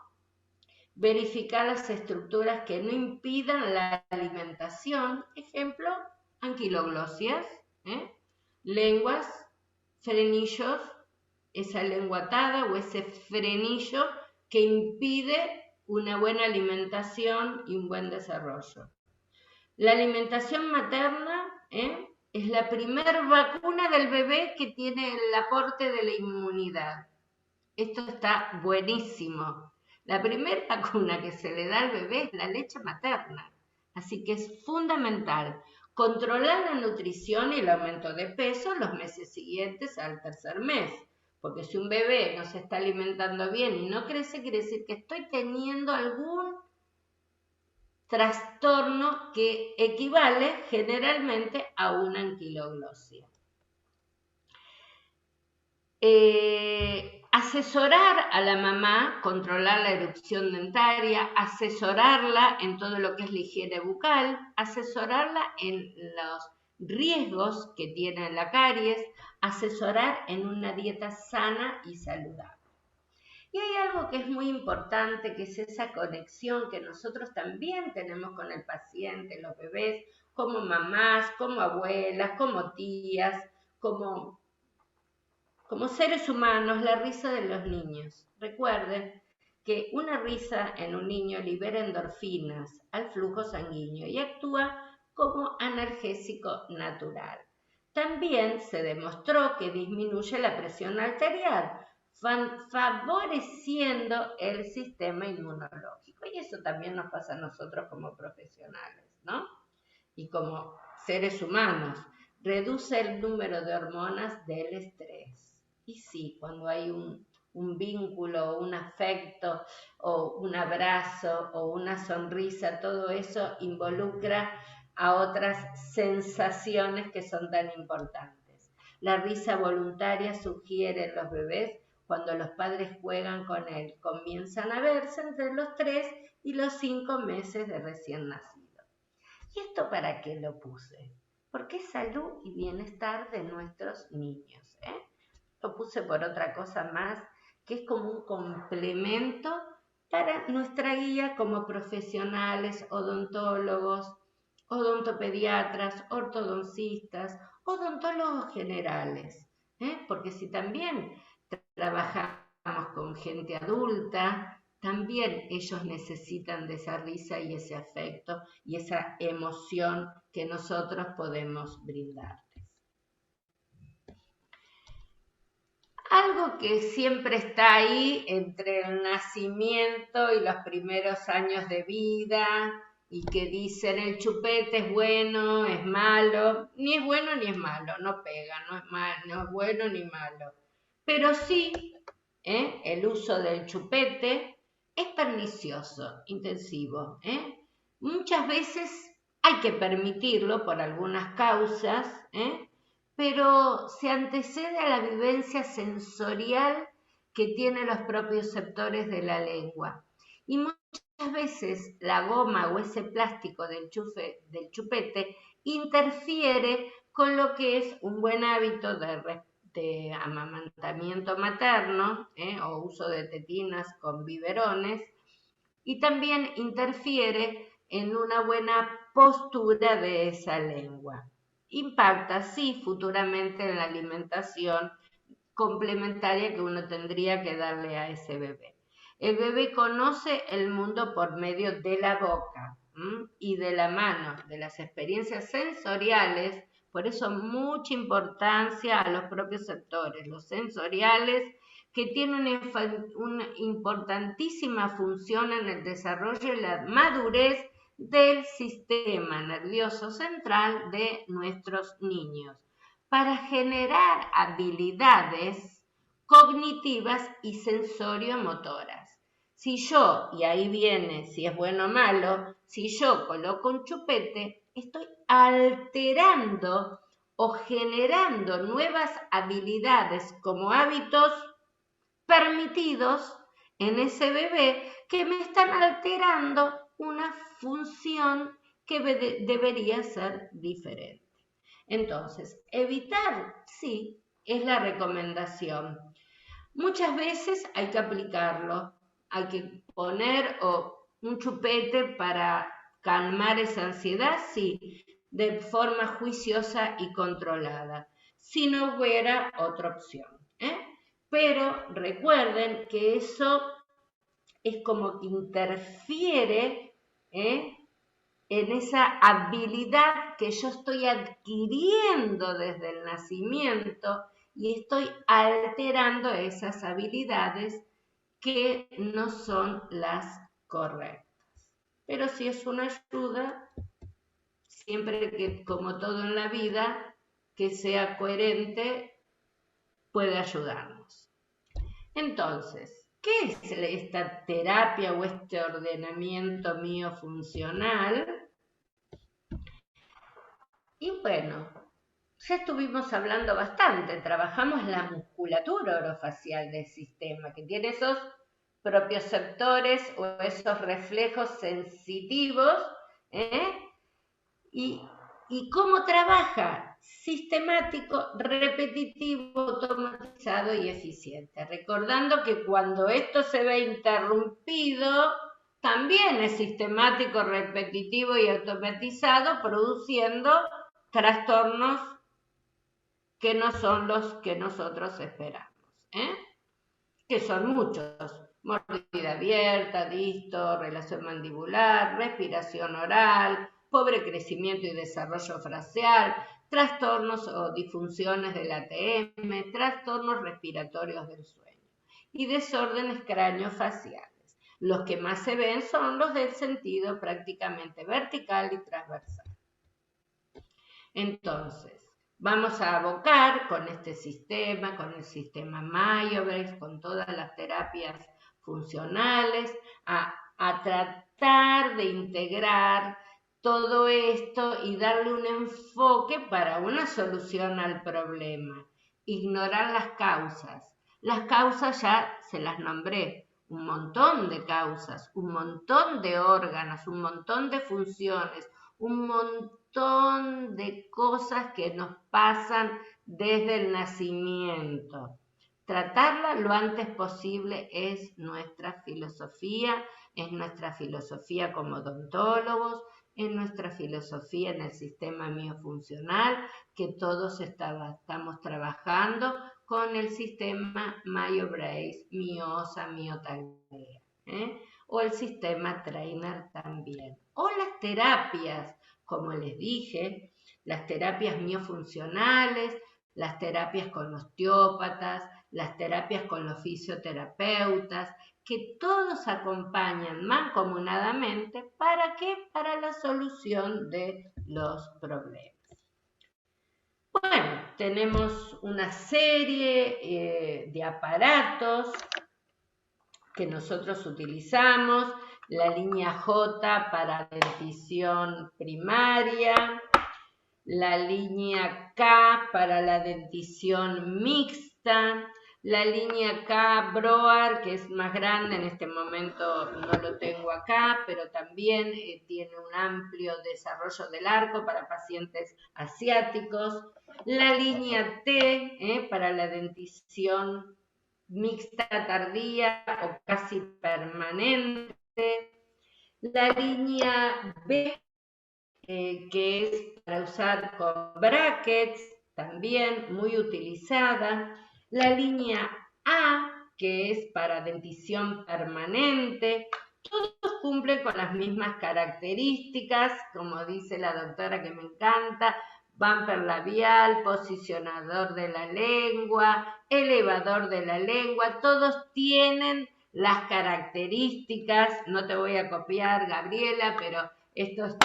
Verificar las estructuras que no impidan la alimentación, ejemplo, anquiloglosias, lenguas, frenillos, esa lengua atada o ese frenillo que impide una buena alimentación y un buen desarrollo. La alimentación materna es la primera vacuna del bebé que tiene el aporte de la inmunidad. Esto está buenísimo. La primera vacuna que se le da al bebé es la leche materna. Así que es fundamental controlar la nutrición y el aumento de peso los meses siguientes al tercer mes. Porque si un bebé no se está alimentando bien y no crece, quiere decir que estoy teniendo algún trastorno que equivale generalmente a una anquiloglosia. Asesorar a la mamá, controlar la erupción dentaria, asesorarla en todo lo que es la higiene bucal, asesorarla en los riesgos que tiene la caries, asesorar en una dieta sana y saludable. Y hay algo que es muy importante, que es esa conexión que nosotros también tenemos con el paciente, los bebés, como mamás, como abuelas, como tías, como seres humanos, la risa de los niños. Recuerden que una risa en un niño libera endorfinas al flujo sanguíneo y actúa como analgésico natural. También se demostró que disminuye la presión arterial, favoreciendo el sistema inmunológico. Y eso también nos pasa a nosotros como profesionales, ¿no? y como seres humanos, reduce el número de hormonas del estrés. Y sí, cuando hay un vínculo, un afecto, o un abrazo, o una sonrisa, todo eso involucra a otras sensaciones que son tan importantes. La risa voluntaria sugiere en los bebés cuando los padres juegan con él. Comienzan a verse entre los 3 y los 5 meses de recién nacido. ¿Y esto para qué lo puse? Porque es salud y bienestar de nuestros niños. Lo puse por otra cosa más, que es como un complemento para nuestra guía como profesionales, odontólogos, odontopediatras, ortodoncistas, odontólogos generales. Porque si también trabajamos con gente adulta, también ellos necesitan de esa risa y ese afecto y esa emoción que nosotros podemos brindarles. Algo que siempre está ahí entre el nacimiento y los primeros años de vida y que dicen el chupete es bueno, es malo, ni es bueno ni es malo, no pega, no es bueno ni malo. Pero sí, el uso del chupete es pernicioso, intensivo. Muchas veces hay que permitirlo por algunas causas, pero se antecede a la vivencia sensorial que tienen los propios receptores de la lengua. Y muchas veces la goma o ese plástico del chupete interfiere con lo que es un buen hábito de amamantamiento materno, o uso de tetinas con biberones, y también interfiere en una buena postura de esa lengua. Impacta, sí, futuramente en la alimentación complementaria que uno tendría que darle a ese bebé. El bebé conoce el mundo por medio de la boca y de la mano, de las experiencias sensoriales. Por eso mucha importancia a los propios sectores, los sensoriales, que tienen una importantísima función en el desarrollo y la madurez del sistema nervioso central de nuestros niños, para generar habilidades cognitivas y sensorio-motoras. Si yo, y ahí viene si es bueno o malo, si yo coloco un chupete, estoy alterando o generando nuevas habilidades como hábitos permitidos en ese bebé que me están alterando una función que debería ser diferente. Entonces, evitar, sí, es la recomendación. Muchas veces hay que aplicarlo, hay que poner un chupete para calmar esa ansiedad, sí, de forma juiciosa y controlada, si no hubiera otra opción. Pero recuerden que eso es como que interfiere en esa habilidad que yo estoy adquiriendo desde el nacimiento y estoy alterando esas habilidades que no son las correctas. Pero si es una ayuda, siempre que, como todo en la vida, que sea coherente, puede ayudarnos. Entonces, ¿qué es esta terapia o este ordenamiento mío funcional? Y bueno, ya estuvimos hablando bastante, trabajamos la musculatura orofacial del sistema, que tiene esos propioceptores o esos reflejos sensitivos, y cómo trabaja: sistemático, repetitivo, automatizado y eficiente. Recordando que cuando esto se ve interrumpido, también es sistemático, repetitivo y automatizado, produciendo trastornos que no son los que nosotros esperamos, que son muchos: mordida abierta, disto, relación mandibular, respiración oral, pobre crecimiento y desarrollo facial, trastornos o disfunciones del ATM, trastornos respiratorios del sueño y desórdenes craneofaciales. Los que más se ven son los del sentido prácticamente vertical y transversal. Entonces, vamos a abocar con este sistema, con el sistema Myers, con todas las terapias funcionales, a tratar de integrar todo esto y darle un enfoque para una solución al problema. Ignorar las causas. Las causas ya se las nombré, un montón de causas, un montón de órganos, un montón de funciones, un montón de cosas que nos pasan desde el nacimiento. Tratarla lo antes posible es nuestra filosofía como odontólogos, es nuestra filosofía en el sistema miofuncional, que todos estamos trabajando con el sistema Mayo-Brace, Miosa, Miotaglea, o el sistema Trainer también. O las terapias, como les dije, las terapias miofuncionales, las terapias con osteópatas, las terapias con los fisioterapeutas, que todos acompañan mancomunadamente, ¿para qué? Para la solución de los problemas. Bueno, tenemos una serie de aparatos que nosotros utilizamos, la línea J para dentición primaria, la línea K para la dentición mixta, la línea K Broar, que es más grande, en este momento no lo tengo acá, pero también tiene un amplio desarrollo del arco para pacientes asiáticos, la línea T para la dentición mixta tardía o casi permanente, la línea B que es para usar con brackets, también muy utilizada, la línea A, que es para dentición permanente, todos cumplen con las mismas características, como dice la doctora que me encanta, bumper labial, posicionador de la lengua, elevador de la lengua, todos tienen las características, no te voy a copiar, Gabriela, pero esto es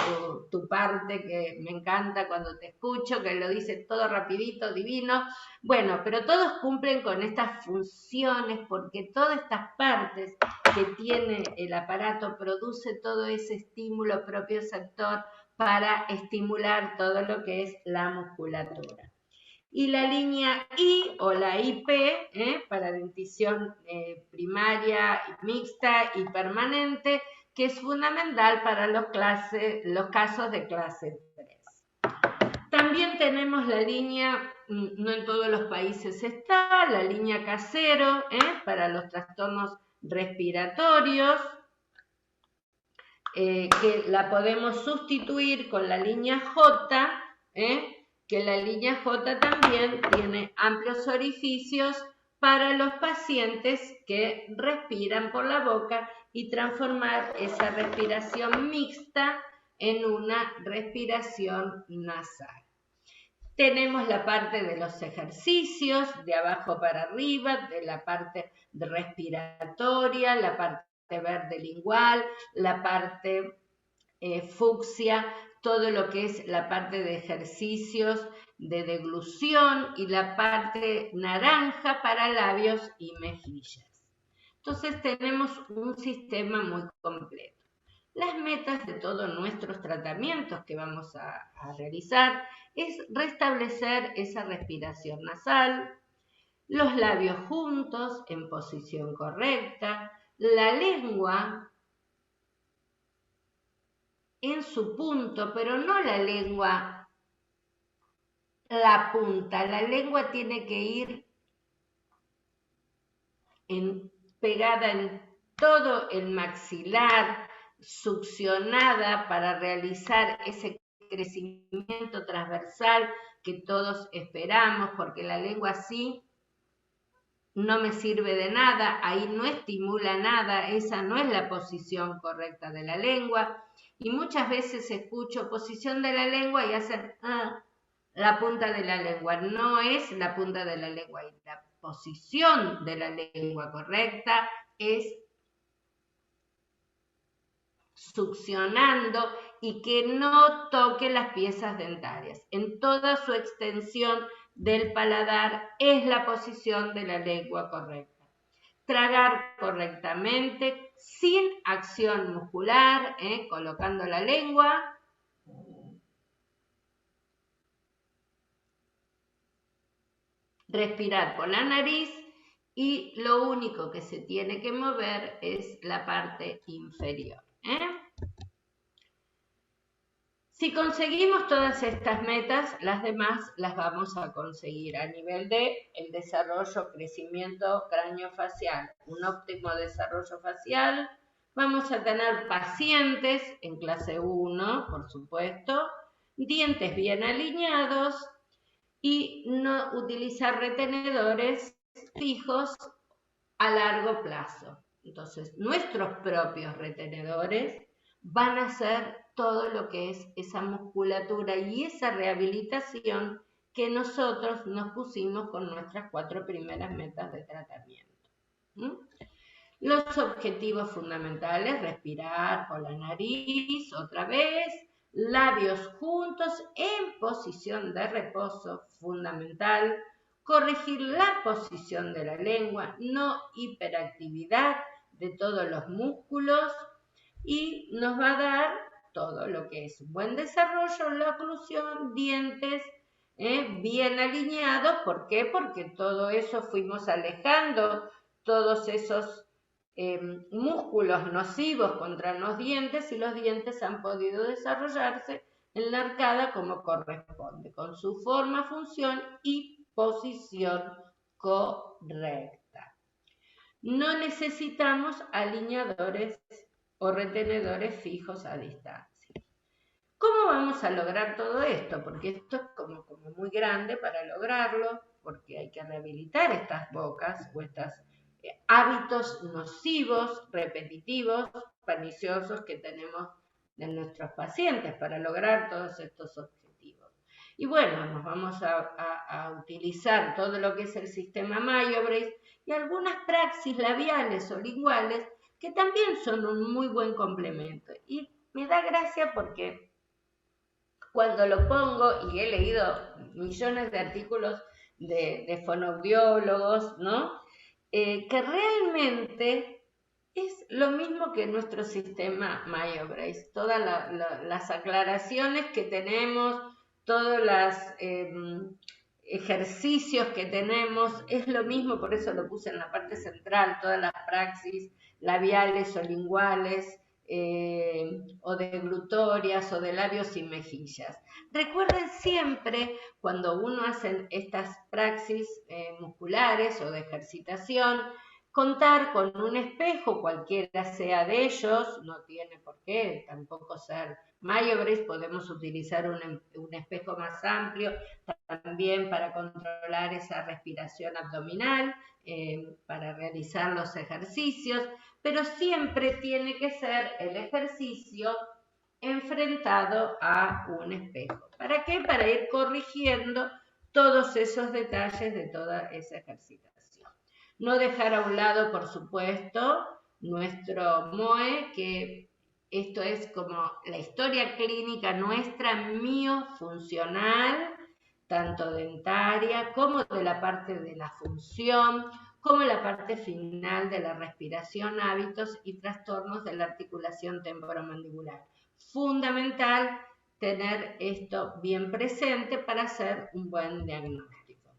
tu parte que me encanta cuando te escucho, que lo dices todo rapidito, divino. Bueno, pero todos cumplen con estas funciones porque todas estas partes que tiene el aparato produce todo ese estímulo propioceptor para estimular todo lo que es la musculatura. Y la línea I o la IP para dentición primaria, mixta y permanente, que es fundamental para los casos de clase 3. También tenemos la línea, no en todos los países está, la línea K0 para los trastornos respiratorios, que la podemos sustituir con la línea J, que la línea J también tiene amplios orificios para los pacientes que respiran por la boca y transformar esa respiración mixta en una respiración nasal. Tenemos la parte de los ejercicios, de abajo para arriba, de la parte respiratoria, la parte verde lingual, la parte fucsia, todo lo que es la parte de ejercicios de deglución y la parte naranja para labios y mejillas. Entonces tenemos un sistema muy completo. Las metas de todos nuestros tratamientos que vamos a realizar es restablecer esa respiración nasal, los labios juntos en posición correcta, la lengua en su punto, pero no la lengua, la punta. La lengua tiene que ir pegada en todo el maxilar, succionada para realizar ese crecimiento transversal que todos esperamos, porque la lengua así no me sirve de nada, ahí no estimula nada, esa no es la posición correcta de la lengua. Y muchas veces escucho posición de la lengua y hacen la punta de la lengua. No es la punta de la lengua. Y la posición de la lengua correcta es succionando y que no toque las piezas dentarias. En toda su extensión del paladar es la posición de la lengua correcta. Tragar correctamente, sin acción muscular, colocando la lengua. Respirar por la nariz y lo único que se tiene que mover es la parte inferior. Si conseguimos todas estas metas, las demás las vamos a conseguir a nivel de el desarrollo, crecimiento craneofacial, un óptimo desarrollo facial. Vamos a tener pacientes en clase 1, por supuesto, dientes bien alineados y no utilizar retenedores fijos a largo plazo. Entonces, nuestros propios retenedores van a ser todo lo que es esa musculatura y esa rehabilitación que nosotros nos pusimos con nuestras 4 primeras metas de tratamiento. Los objetivos fundamentales: respirar por la nariz, otra vez, labios juntos en posición de reposo, fundamental. Corregir la posición de la lengua, no hiperactividad de todos los músculos, y nos va a dar todo lo que es buen desarrollo, la oclusión, dientes bien alineados. ¿Por qué? Porque todo eso fuimos alejando, todos esos músculos nocivos contra los dientes, y los dientes han podido desarrollarse en la arcada como corresponde, con su forma, función y posición correcta. No necesitamos alineadores o retenedores fijos a distancia. ¿Cómo vamos a lograr todo esto? Porque esto es como muy grande para lograrlo, porque hay que rehabilitar estas bocas o estos hábitos nocivos, repetitivos, perniciosos que tenemos de nuestros pacientes para lograr todos estos objetivos. Y bueno, nos vamos a utilizar todo lo que es el sistema Mayo-Brace y algunas praxis labiales o linguales que también son un muy buen complemento. Y me da gracia porque cuando lo pongo, y he leído millones de artículos de fonoaudiólogos, ¿no? Que realmente es lo mismo que nuestro sistema Mayo-Brace. Todas las aclaraciones que tenemos, todos los ejercicios que tenemos, es lo mismo, por eso lo puse en la parte central, todas las praxis labiales o linguales, o deglutorias o de labios y mejillas. Recuerden siempre, cuando uno hace estas praxis musculares o de ejercitación, contar con un espejo, cualquiera sea de ellos, no tiene por qué tampoco ser Mayo-Brace, podemos utilizar un espejo más amplio también para controlar esa respiración abdominal, para realizar los ejercicios, pero siempre tiene que ser el ejercicio enfrentado a un espejo. ¿Para qué? Para ir corrigiendo todos esos detalles de toda esa ejercitación. No dejar a un lado, por supuesto, nuestro MOE, que esto es como la historia clínica nuestra, miofuncional, tanto dentaria como de la parte de la función, como la parte final de la respiración, hábitos y trastornos de la articulación temporomandibular. Fundamental tener esto bien presente para hacer un buen diagnóstico.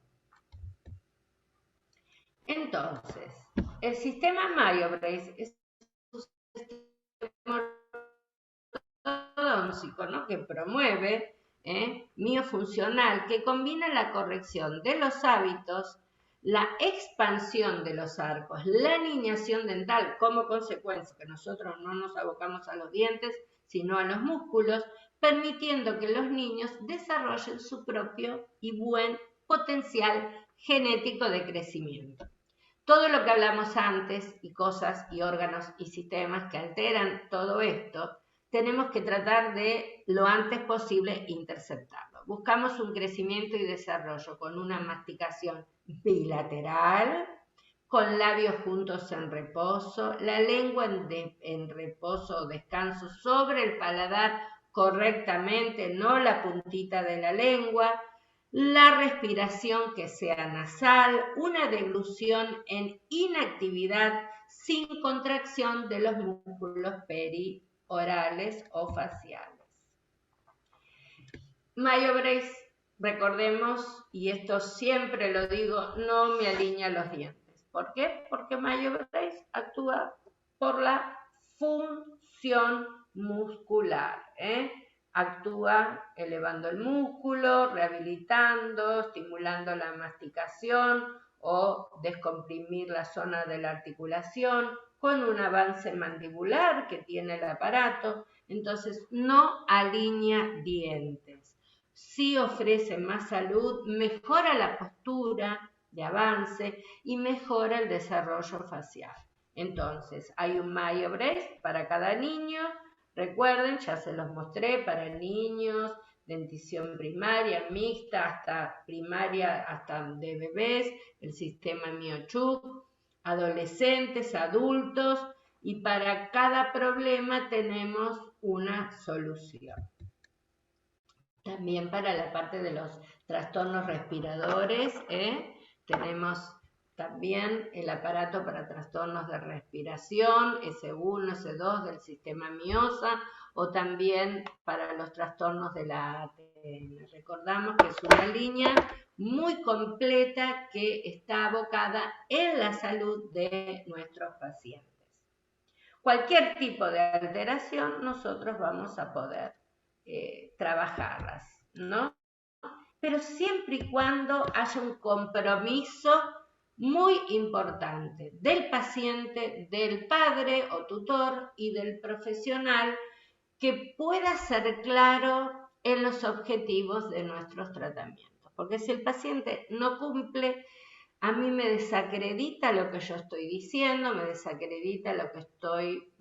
Entonces, el sistema Mayo-Brace es un sistema ortodóntico, ¿no?, que promueve miofuncional, que combina la corrección de los hábitos, la expansión de los arcos, la alineación dental como consecuencia, que nosotros no nos abocamos a los dientes, sino a los músculos, permitiendo que los niños desarrollen su propio y buen potencial genético de crecimiento. Todo lo que hablamos antes, y cosas y órganos y sistemas que alteran todo esto, tenemos que tratar de lo antes posible interceptarlo. Buscamos un crecimiento y desarrollo con una masticación bilateral, con labios juntos en reposo, la lengua en reposo o descanso sobre el paladar correctamente, no la puntita de la lengua, la respiración que sea nasal, una deglución en inactividad sin contracción de los músculos periorales o faciales. Mayo Brace, recordemos, y esto siempre lo digo, no me alinea los dientes. ¿Por qué? Porque Mayo Brace actúa por la función muscular, actúa elevando el músculo, rehabilitando, estimulando la masticación o descomprimir la zona de la articulación, con un avance mandibular que tiene el aparato. Entonces no alinea dientes. Sí ofrece más salud, mejora la postura de avance y mejora el desarrollo facial. Entonces, hay un Mayo Brace para cada niño. Recuerden, ya se los mostré para niños, dentición primaria, mixta, hasta primaria, hasta de bebés, el sistema Miochuk, adolescentes, adultos, y para cada problema tenemos una solución. También para la parte de los trastornos respiradores, tenemos también el aparato para trastornos de respiración, S1, S2 del sistema miosa, o también para los trastornos de la ATN. Recordamos que es una línea muy completa que está abocada en la salud de nuestros pacientes. Cualquier tipo de alteración nosotros vamos a poder trabajarlas, ¿no? Pero siempre y cuando haya un compromiso muy importante del paciente, del padre o tutor y del profesional que pueda ser claro en los objetivos de nuestros tratamientos. Porque si el paciente no cumple, a mí me desacredita lo que yo estoy diciendo, me desacredita lo que estoy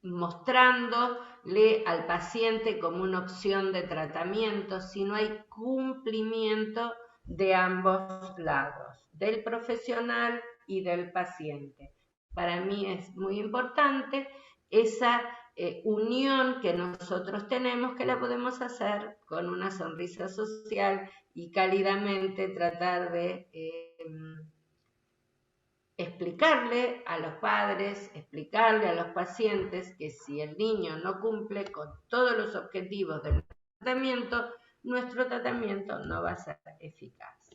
mostrándole al paciente como una opción de tratamiento, si no hay cumplimiento de ambos lados, del profesional y del paciente. Para mí es muy importante esa unión que nosotros tenemos, que la podemos hacer con una sonrisa social y cálidamente tratar de explicarle a los padres, explicarle a los pacientes que si el niño no cumple con todos los objetivos del tratamiento, nuestro tratamiento no va a ser eficaz.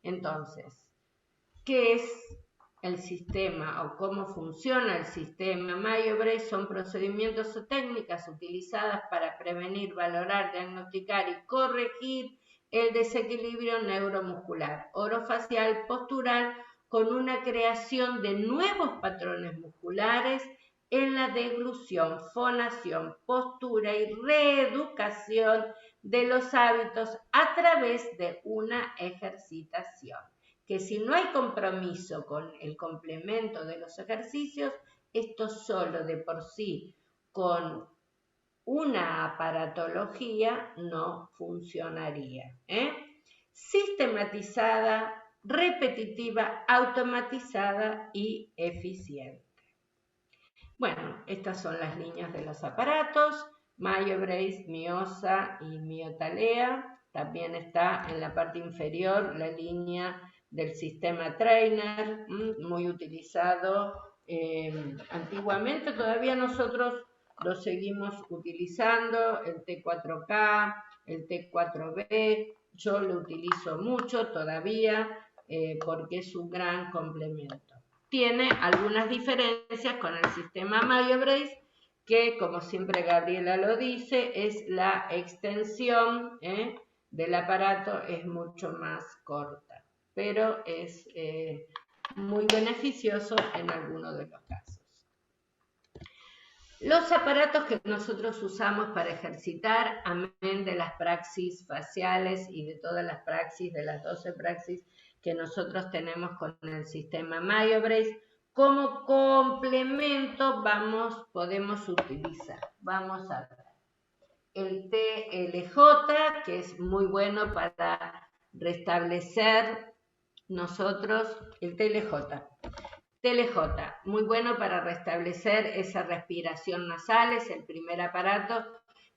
Entonces, ¿qué es el sistema o cómo funciona el sistema Mayo Brace? Son procedimientos o técnicas utilizadas para prevenir, valorar, diagnosticar y corregir el desequilibrio neuromuscular, orofacial, postural, con una creación de nuevos patrones musculares en la deglución, fonación, postura y reeducación de los hábitos a través de una ejercitación. Que si no hay compromiso con el complemento de los ejercicios, esto solo de por sí, con una aparatología, no funcionaría. Sistematizada, repetitiva, automatizada y eficiente. Bueno, estas son las líneas de los aparatos, Mayo Brace, Miosa y Miotalea. También está en la parte inferior la línea del sistema Trainer, muy utilizado antiguamente. Todavía nosotros lo seguimos utilizando, el T4K, el T4B, yo lo utilizo mucho todavía porque es un gran complemento. Tiene algunas diferencias con el sistema Mayo Brace, que como siempre Gabriela lo dice, es la extensión del aparato es mucho más corta, pero es muy beneficioso en algunos de los casos. Los aparatos que nosotros usamos para ejercitar, amén de las praxis faciales y de todas las praxis, de las 12 praxis que nosotros tenemos con el sistema Mayo Brace, como complemento podemos utilizar. Vamos a ver. El TLJ, que es muy bueno para restablecer nosotros, el TLJ. TLJ, muy bueno para restablecer esa respiración nasal, es el primer aparato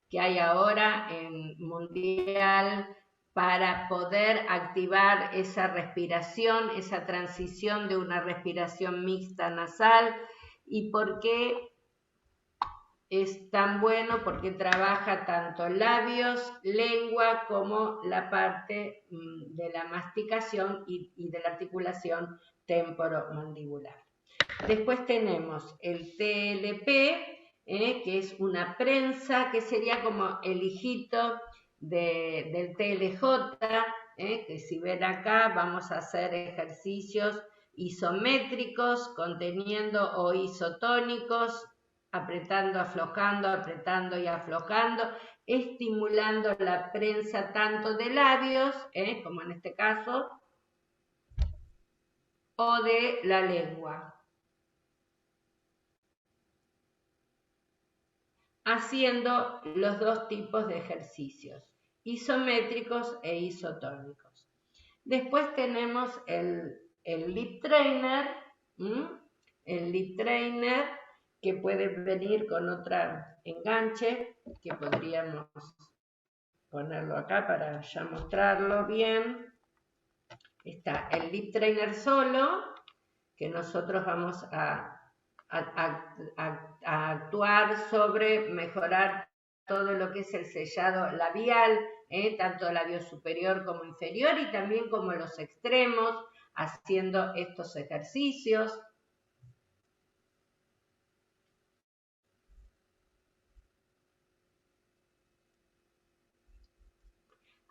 que hay ahora en mundial para poder activar esa respiración, esa transición de una respiración mixta nasal. ¿Y por qué es tan bueno? Porque trabaja tanto labios, lengua, como la parte de la masticación y de la articulación temporomandibular. Después tenemos el TLP, que es una prensa, que sería como el hijito del TLJ, que si ven acá vamos a hacer ejercicios isométricos, conteniendo o isotónicos, apretando, aflojando, apretando y aflojando, estimulando la prensa tanto de labios, como en este caso, o de la lengua, haciendo los dos tipos de ejercicios, isométricos e isotónicos. Después tenemos el lip trainer, el lip trainer que puede venir con otro enganche, que podríamos ponerlo acá para ya mostrarlo bien. Está el lip trainer solo, que nosotros vamos a actuar sobre mejorar todo lo que es el sellado labial, tanto labio superior como inferior y también como los extremos, haciendo estos ejercicios.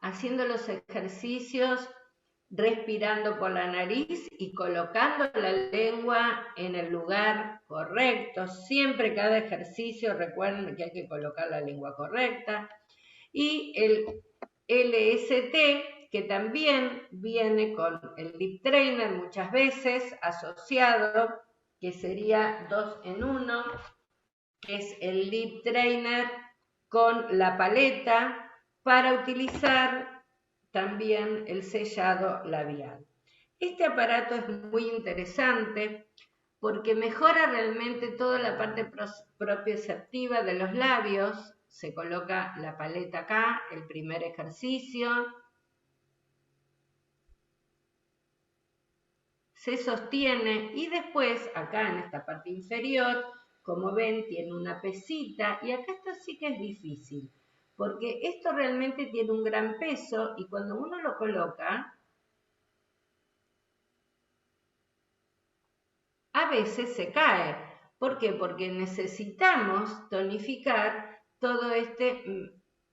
Haciendo los ejercicios, respirando por la nariz y colocando la lengua en el lugar correcto. Siempre cada ejercicio recuerden que hay que colocar la lengua correcta. Y el LST, que también viene con el lip trainer muchas veces asociado, que sería 2 en 1, que es el lip trainer con la paleta, para utilizar también el sellado labial. Este aparato es muy interesante porque mejora realmente toda la parte propioceptiva de los labios. Se coloca la paleta acá, el primer ejercicio. Se sostiene y después acá en esta parte inferior, como ven, tiene una pesita y acá esto sí que es difícil, porque esto realmente tiene un gran peso y cuando uno lo coloca, a veces se cae. ¿Por qué? Porque necesitamos tonificar todo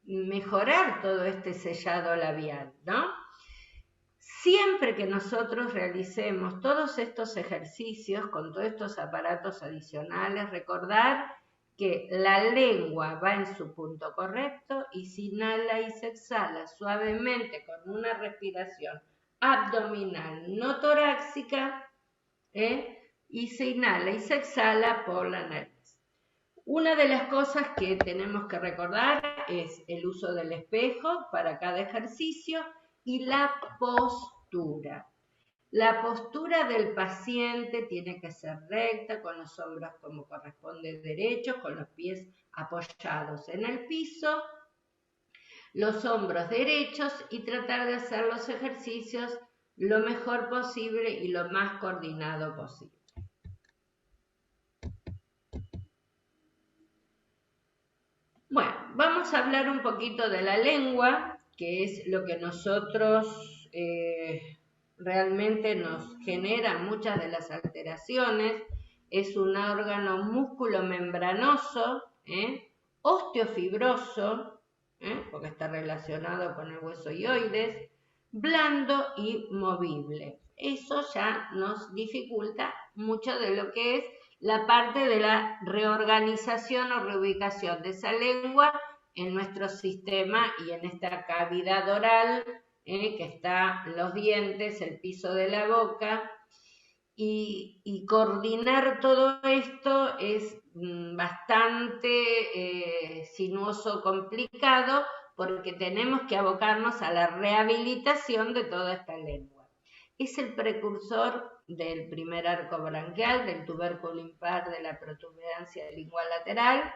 mejorar todo este sellado labial, ¿no? Siempre que nosotros realicemos todos estos ejercicios con todos estos aparatos adicionales, recordar que la lengua va en su punto correcto y se inhala y se exhala suavemente con una respiración abdominal no torácica, y se inhala y se exhala por la nariz. Una de las cosas que tenemos que recordar es el uso del espejo para cada ejercicio y la postura. La postura del paciente tiene que ser recta, con los hombros como corresponde derechos, con los pies apoyados en el piso, los hombros derechos y tratar de hacer los ejercicios lo mejor posible y lo más coordinado posible. Bueno, vamos a hablar un poquito de la lengua, que es lo que nosotros realmente nos genera muchas de las alteraciones. Es un órgano músculo-membranoso, osteofibroso, porque está relacionado con el hueso hioides, blando y movible. Eso ya nos dificulta mucho de lo que es la parte de la reorganización o reubicación de esa lengua en nuestro sistema y en esta cavidad oral, que está los dientes, el piso de la boca, y coordinar todo esto es bastante sinuoso, complicado, porque tenemos que abocarnos a la rehabilitación de toda esta lengua. Es el precursor del primer arco branquial, del tubérculo impar, de la protuberancia lingual lateral.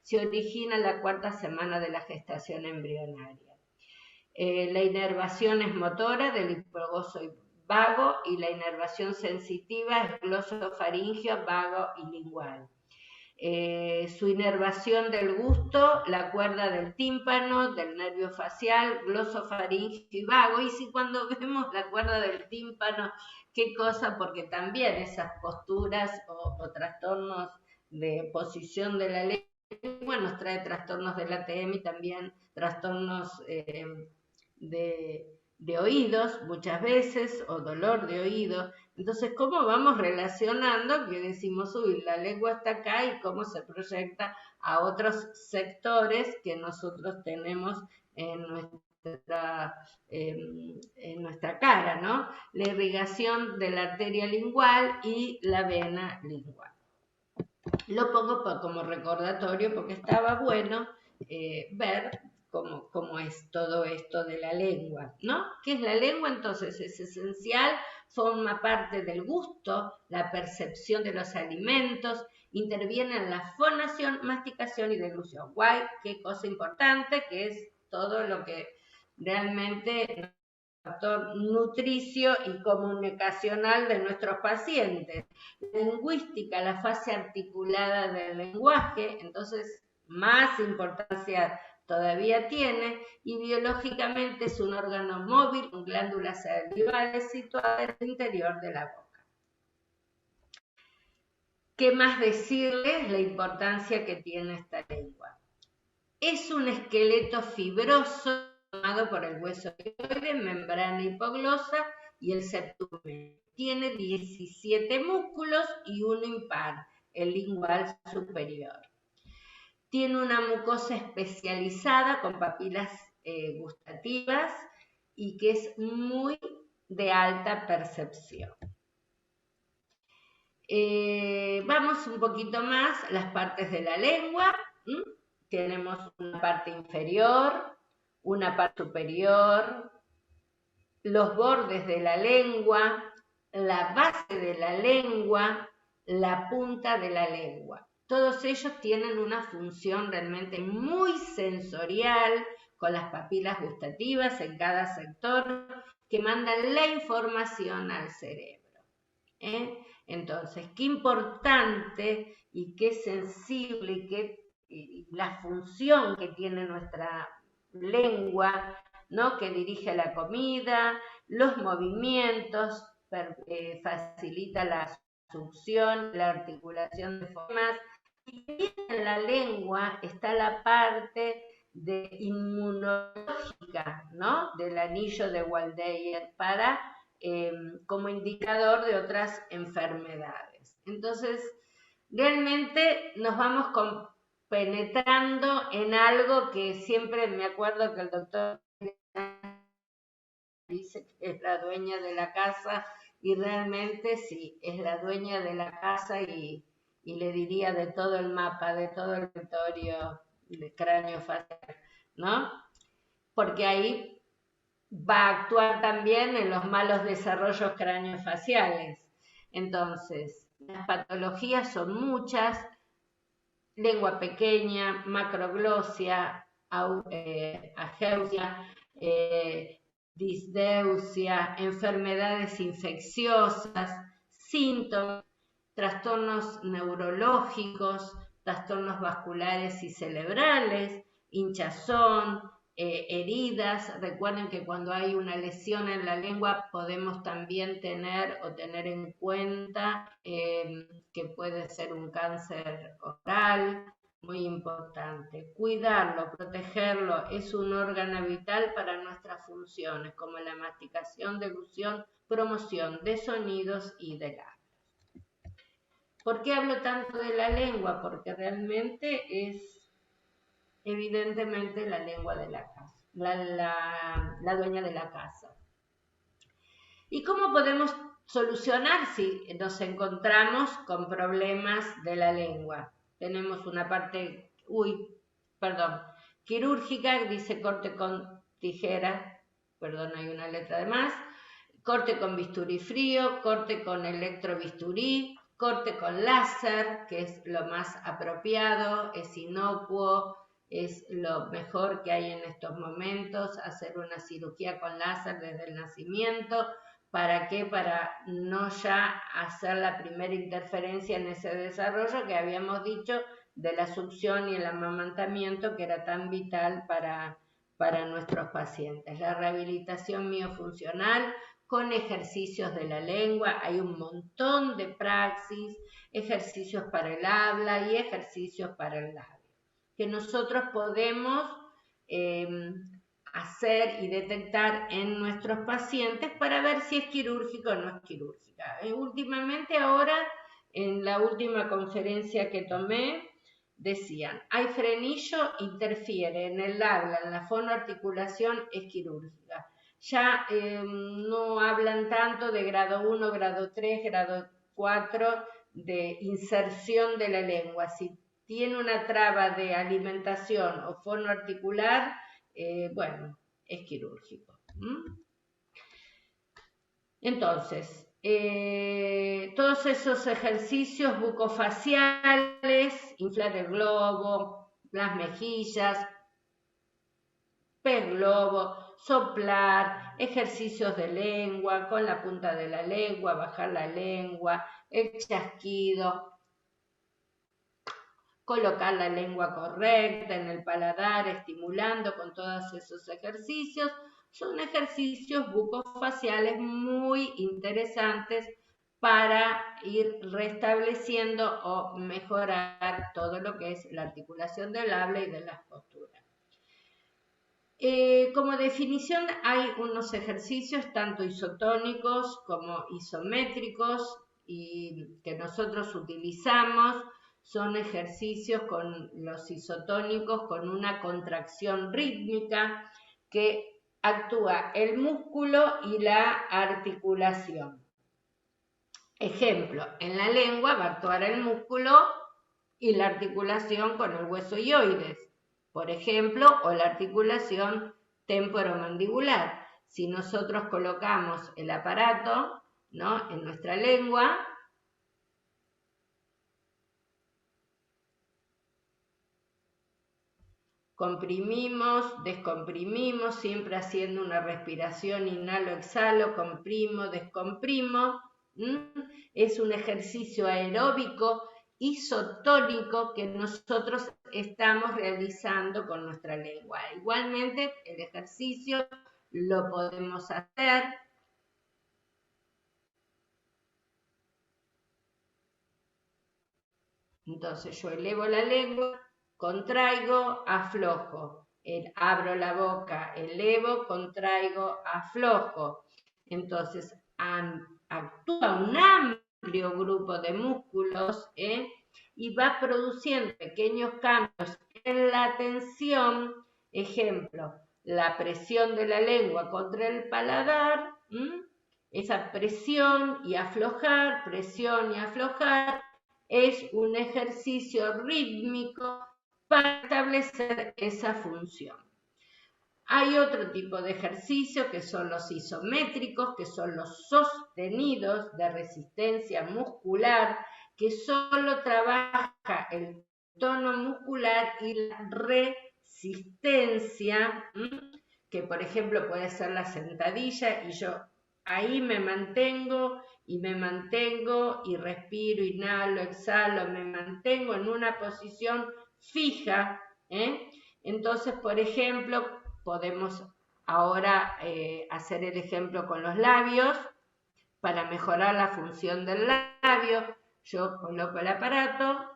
Se origina en la 4ª semana de la gestación embrionaria. La inervación es motora del hipoglosso vago y la inervación sensitiva es glosofaringio, vago y lingual. Su inervación del gusto, la cuerda del tímpano, del nervio facial, glosofaringio y vago. Y si cuando vemos la cuerda del tímpano, qué cosa, porque también esas posturas o trastornos de posición de la lengua nos trae trastornos del ATM y también trastornos de oídos muchas veces o dolor de oído. Entonces, ¿cómo vamos relacionando que decimos, uy, la lengua está acá y cómo se proyecta a otros sectores que nosotros tenemos en nuestra cara, ¿no? La irrigación de la arteria lingual y la vena lingual. Lo pongo como recordatorio porque estaba bueno ver cómo es todo esto de la lengua, ¿no? ¿Qué es la lengua? Entonces es esencial, forma parte del gusto, la percepción de los alimentos, interviene en la fonación, masticación y deglución. Guay, qué cosa importante, que es todo lo que realmente factor nutricio y comunicacional de nuestros pacientes. Lingüística, la fase articulada del lenguaje, entonces más importancia todavía tiene, y biológicamente es un órgano móvil con glándulas salivales situadas en el interior de la boca. ¿Qué más decirles? La importancia que tiene esta lengua. Es un esqueleto fibroso formado por el hueso hyoide, membrana hipoglosa y el septum. Tiene 17 músculos y uno impar, el lingual superior. Tiene una mucosa especializada con papilas gustativas y que es muy de alta percepción. Vamos un poquito más, las partes de la lengua. Tenemos una parte inferior, una parte superior, los bordes de la lengua, la base de la lengua, la punta de la lengua. Todos ellos tienen una función realmente muy sensorial, con las papilas gustativas en cada sector, que mandan la información al cerebro. Entonces, qué importante y qué sensible y la función que tiene nuestra lengua, ¿no? Que dirige la comida, los movimientos, facilita la succión, la articulación de formas. Y en la lengua está la parte de inmunológica, ¿no? Del anillo de Waldeyer como indicador de otras enfermedades. Entonces, realmente nos vamos penetrando en algo que siempre me acuerdo que el doctor dice que es la dueña de la casa, y realmente sí, es la dueña de la casa y le diría de todo el mapa, de todo el territorio de cráneo facial, ¿no? Porque ahí va a actuar también en los malos desarrollos craneofaciales. Entonces, las patologías son muchas: lengua pequeña, macroglosia, ageusia, disdeusia, enfermedades infecciosas, síntomas, trastornos neurológicos, trastornos vasculares y cerebrales, hinchazón, heridas. Recuerden que cuando hay una lesión en la lengua podemos también tener en cuenta que puede ser un cáncer oral. Muy importante, cuidarlo, protegerlo, es un órgano vital para nuestras funciones, como la masticación, deglución, promoción de sonidos y de labios. ¿Por qué hablo tanto de la lengua? Porque realmente es evidentemente la lengua de la casa, la dueña de la casa. ¿Y cómo podemos solucionar si nos encontramos con problemas de la lengua? Tenemos una parte, quirúrgica, dice corte con tijera, hay una letra de más, corte con bisturí frío, corte con electrobisturí, corte con láser, que es lo más apropiado, es inocuo, es lo mejor que hay en estos momentos, hacer una cirugía con láser desde el nacimiento. ¿Para qué? Para no ya hacer la primera interferencia en ese desarrollo que habíamos dicho de la succión y el amamantamiento, que era tan vital para nuestros pacientes. La rehabilitación miofuncional con ejercicios de la lengua, hay un montón de praxis, ejercicios para el habla y ejercicios para el labio, que nosotros podemos hacer y detectar en nuestros pacientes para ver si es quirúrgica o no es quirúrgica. Últimamente ahora, en la última conferencia que tomé, decían, hay frenillo, interfiere en el habla, en la fonoarticulación, es quirúrgica. Ya no hablan tanto de grado 1, grado 3, grado 4 de inserción de la lengua. Si tiene una traba de alimentación o fonoarticular, bueno, es quirúrgico. Entonces, todos esos ejercicios bucofaciales, inflar el globo, las mejillas, pez globo, soplar, ejercicios de lengua, con la punta de la lengua, bajar la lengua, el chasquido, colocar la lengua correcta en el paladar, estimulando con todos esos ejercicios. Son ejercicios bucofaciales muy interesantes para ir restableciendo o mejorar todo lo que es la articulación del habla y de las posturas. Como definición hay unos ejercicios tanto isotónicos como isométricos y que nosotros utilizamos. Son ejercicios con los isotónicos con una contracción rítmica que actúa el músculo y la articulación. Ejemplo, en la lengua va a actuar el músculo y la articulación con el hueso hioides, por ejemplo, o la articulación temporomandibular. Si nosotros colocamos el aparato, ¿no?, en nuestra lengua, comprimimos, descomprimimos, siempre haciendo una respiración inhalo-exhalo, comprimo, descomprimo. Es un ejercicio aeróbico isotónico que nosotros estamos realizando con nuestra lengua. Igualmente, el ejercicio lo podemos hacer. Entonces, yo elevo la lengua, contraigo, aflojo. Abro la boca, elevo, contraigo, aflojo. Entonces, actúa un amplio grupo de músculos y va produciendo pequeños cambios en la tensión. Ejemplo, la presión de la lengua contra el paladar, esa presión y aflojar, es un ejercicio rítmico para establecer esa función. Hay otro tipo de ejercicio que son los isométricos, que son los sostenidos de resistencia muscular, que solo trabaja el tono muscular y la resistencia, que por ejemplo puede ser la sentadilla y yo ahí me mantengo y respiro, inhalo, exhalo, me mantengo en una posición fija. Entonces, por ejemplo, podemos ahora hacer el ejemplo con los labios para mejorar la función del labio. Yo coloco el aparato.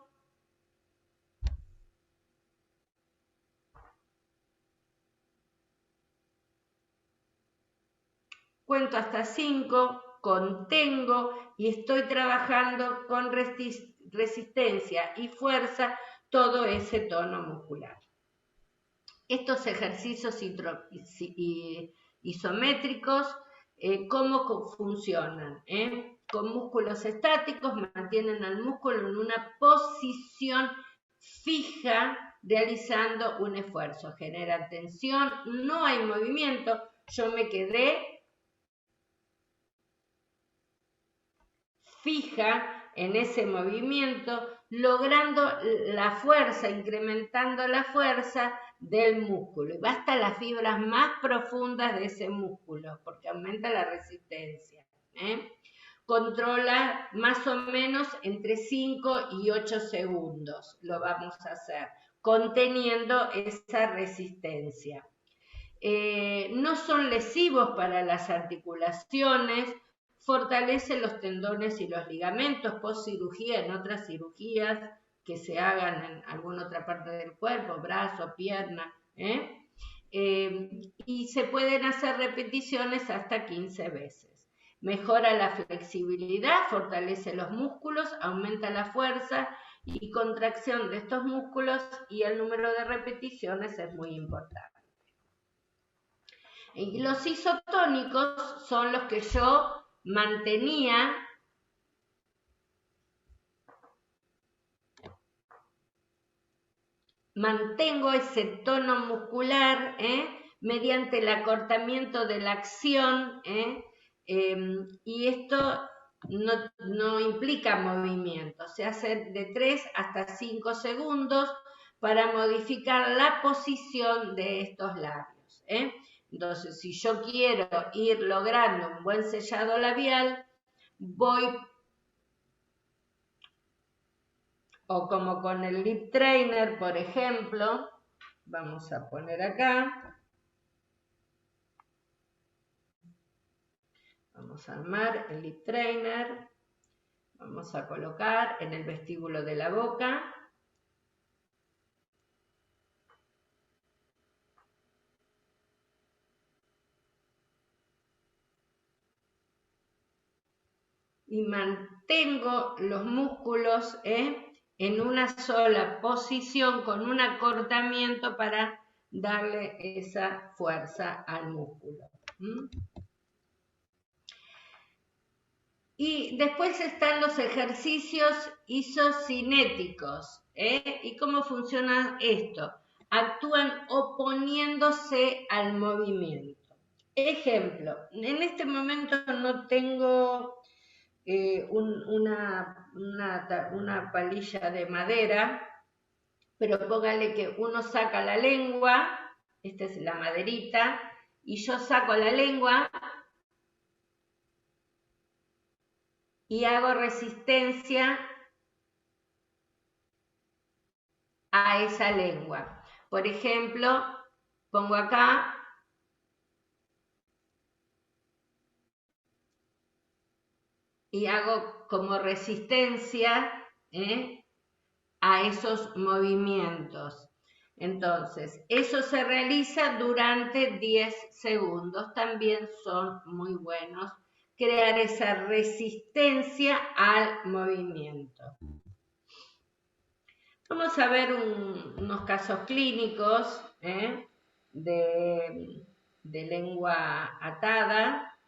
Cuento hasta 5, contengo y estoy trabajando con resistencia y fuerza todo ese tono muscular. Estos ejercicios isométricos, ¿cómo funcionan? Con músculos estáticos mantienen al músculo en una posición fija realizando un esfuerzo. Genera tensión, no hay movimiento. Yo me quedé fija en ese movimiento, logrando la fuerza, incrementando la fuerza del músculo. Y va hasta las fibras más profundas de ese músculo, porque aumenta la resistencia. Controla más o menos entre 5 y 8 segundos, lo vamos a hacer, conteniendo esa resistencia. No son lesivos para las articulaciones, fortalece los tendones y los ligamentos post cirugía, en otras cirugías que se hagan en alguna otra parte del cuerpo, brazo, pierna, y se pueden hacer repeticiones hasta 15 veces. Mejora la flexibilidad, fortalece los músculos, aumenta la fuerza y contracción de estos músculos, y el número de repeticiones es muy importante. Y los isotónicos son los que yo mantenía mantengo ese tono muscular mediante el acortamiento de la acción y esto no implica movimiento, se hace de 3 hasta 5 segundos para modificar la posición de estos labios. Entonces, si yo quiero ir logrando un buen sellado labial, voy, o como con el lip trainer, por ejemplo, vamos a poner acá, vamos a armar el lip trainer, vamos a colocar en el vestíbulo de la boca, y mantengo los músculos en una sola posición con un acortamiento para darle esa fuerza al músculo. Y después están los ejercicios isocinéticos. ¿Y cómo funciona esto? Actúan oponiéndose al movimiento. Ejemplo, en este momento no tengo una palilla de madera, pero póngale que uno saca la lengua, esta es la maderita, y yo saco la lengua y hago resistencia a esa lengua. Por ejemplo, pongo acá y hago como resistencia a esos movimientos. Entonces, eso se realiza durante 10 segundos. También son muy buenos crear esa resistencia al movimiento. Vamos a ver unos casos clínicos de lengua atada,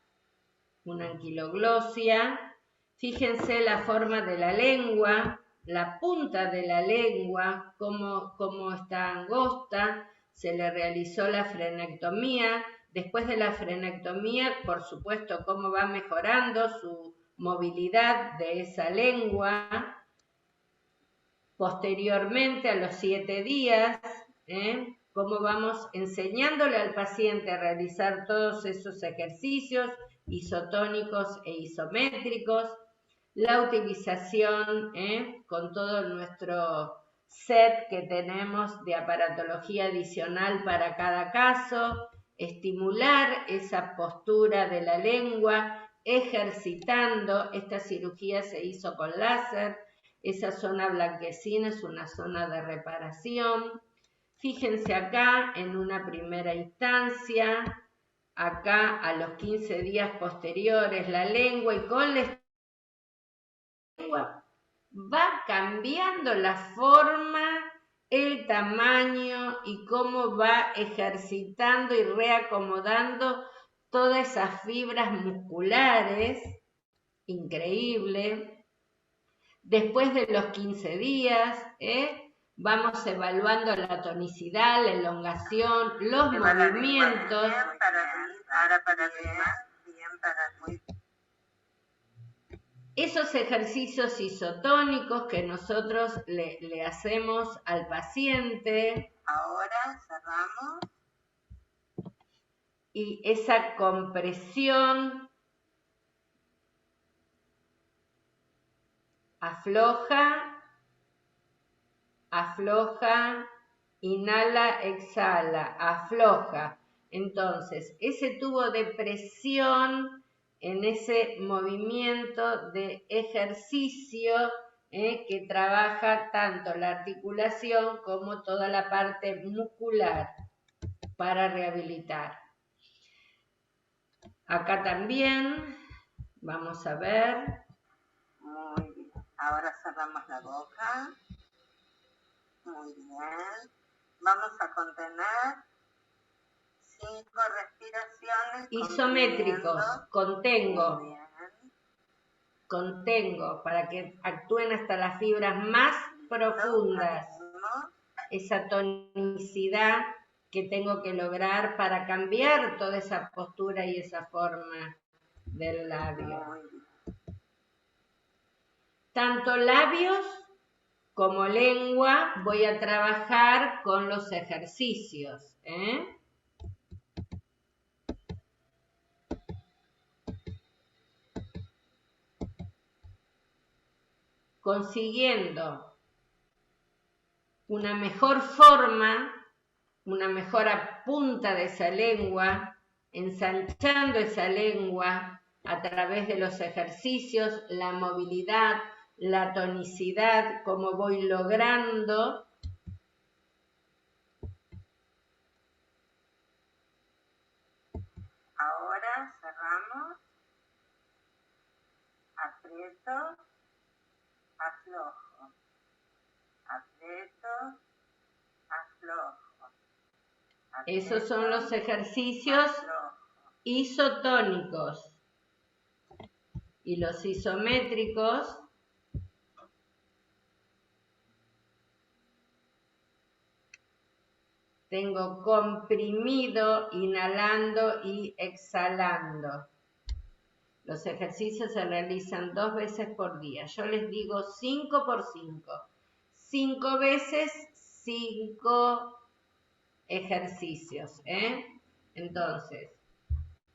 una anquiloglosia. Fíjense la forma de la lengua, la punta de la lengua, cómo está angosta. Se le realizó la frenectomía. Después de la frenectomía, por supuesto, cómo va mejorando su movilidad de esa lengua. Posteriormente, a los 7 días, cómo vamos enseñándole al paciente a realizar todos esos ejercicios isotónicos e isométricos, la utilización con todo nuestro set que tenemos de aparatología adicional para cada caso, estimular esa postura de la lengua, ejercitando. Esta cirugía se hizo con láser. Esa zona blanquecina es una zona de reparación. Fíjense acá en una primera instancia, acá a los 15 días posteriores la lengua, y con la lengua va cambiando la forma, el tamaño y cómo va ejercitando y reacomodando todas esas fibras musculares. Increíble. Después de los 15 días, vamos evaluando la tonicidad, la elongación, los movimientos. Esos ejercicios isotónicos que nosotros le hacemos al paciente. Ahora cerramos. Y esa compresión afloja, afloja, inhala, exhala, afloja. Entonces, ese tubo de presión en ese movimiento de ejercicio que trabaja tanto la articulación como toda la parte muscular para rehabilitar. Acá también, vamos a ver. Muy bien. Ahora cerramos la boca. Muy bien. Vamos a contener 5 respiraciones. Isométricos, contengo. Muy bien. Contengo para que actúen hasta las fibras más profundas. Esa tonicidad que tengo que lograr para cambiar toda esa postura y esa forma del labio. Tanto labios como lengua voy a trabajar con los ejercicios. Consiguiendo una mejor forma, una mejor punta de esa lengua, ensanchando esa lengua a través de los ejercicios, la movilidad, la tonicidad, como voy logrando ahora cerramos, aprieto, aflojo, aprieto, aflojo. Esos son los ejercicios isotónicos. Y los isométricos tengo comprimido, inhalando y exhalando. Los ejercicios se realizan 2 veces por día. Yo les digo 5 por 5. 5 veces, 5 ejercicios. Entonces,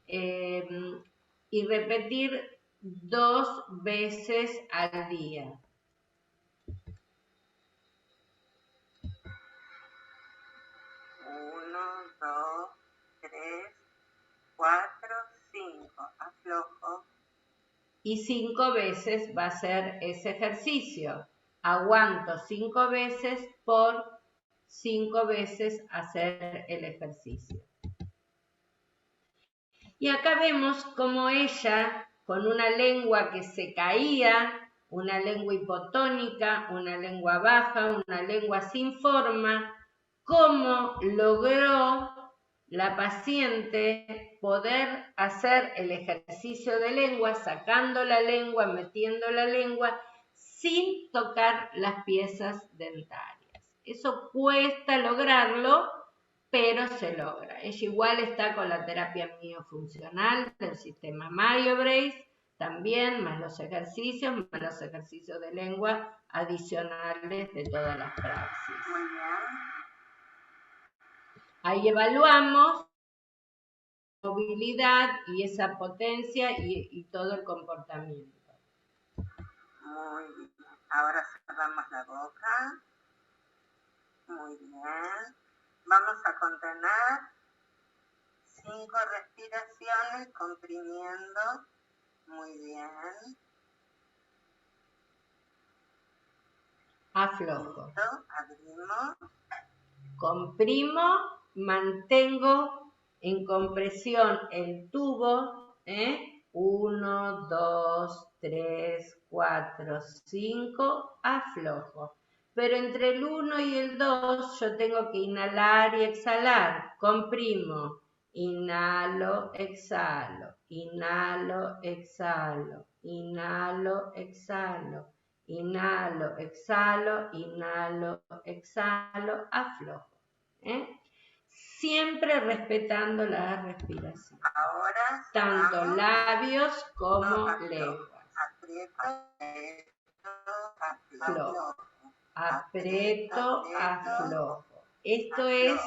y repetir 2 veces al día. 1, 2, 3, 4, 5. Aflojo. Y 5 veces va a ser ese ejercicio. Aguanto 5 veces por 5 veces hacer el ejercicio. Y acá vemos cómo ella, con una lengua que se caía, una lengua hipotónica, una lengua baja, una lengua sin forma, cómo logró la paciente poder hacer el ejercicio de lengua, sacando la lengua, metiendo la lengua, sin tocar las piezas dentarias. Eso cuesta lograrlo, pero se logra. Ella igual está con la terapia miofuncional del sistema Mario-Brace, también, más los ejercicios de lengua adicionales de todas las praxis. Muy bien. Ahí evaluamos la movilidad y esa potencia y todo el comportamiento. Muy bien. Ahora cerramos la boca. Muy bien. Vamos a contener 5 respiraciones comprimiendo. Muy bien. Aflojo. Listo. Abrimos. Comprimo, mantengo en compresión el tubo. 1, 2, 3, 4, 5. Aflojo. Pero entre el 1 y el 2 yo tengo que inhalar y exhalar. Comprimo, inhalo, exhalo, inhalo, exhalo, inhalo, exhalo, inhalo, exhalo, inhalo, exhalo, aflojo. Siempre respetando la respiración. Ahora tanto labios como lengua. aflojo. Aprieto, aflojo. Esto es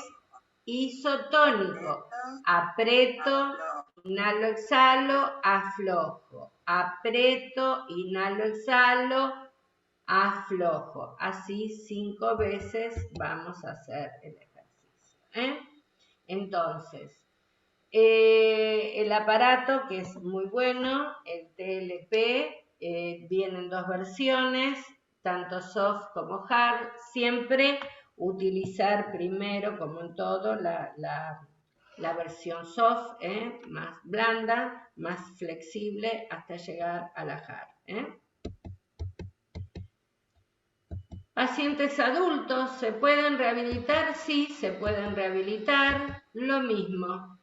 isotónico. Aprieto, inhalo, exhalo, aflojo. Aprieto, inhalo, exhalo, aflojo. Así 5 veces vamos a hacer el ejercicio. Entonces, el aparato, que es muy bueno, el TLP, vienen 2 versiones, tanto soft como hard. Siempre utilizar primero, como en todo, la versión soft, más blanda, más flexible, hasta llegar a la hard. Pacientes adultos, ¿se pueden rehabilitar? Sí, se pueden rehabilitar. Lo mismo.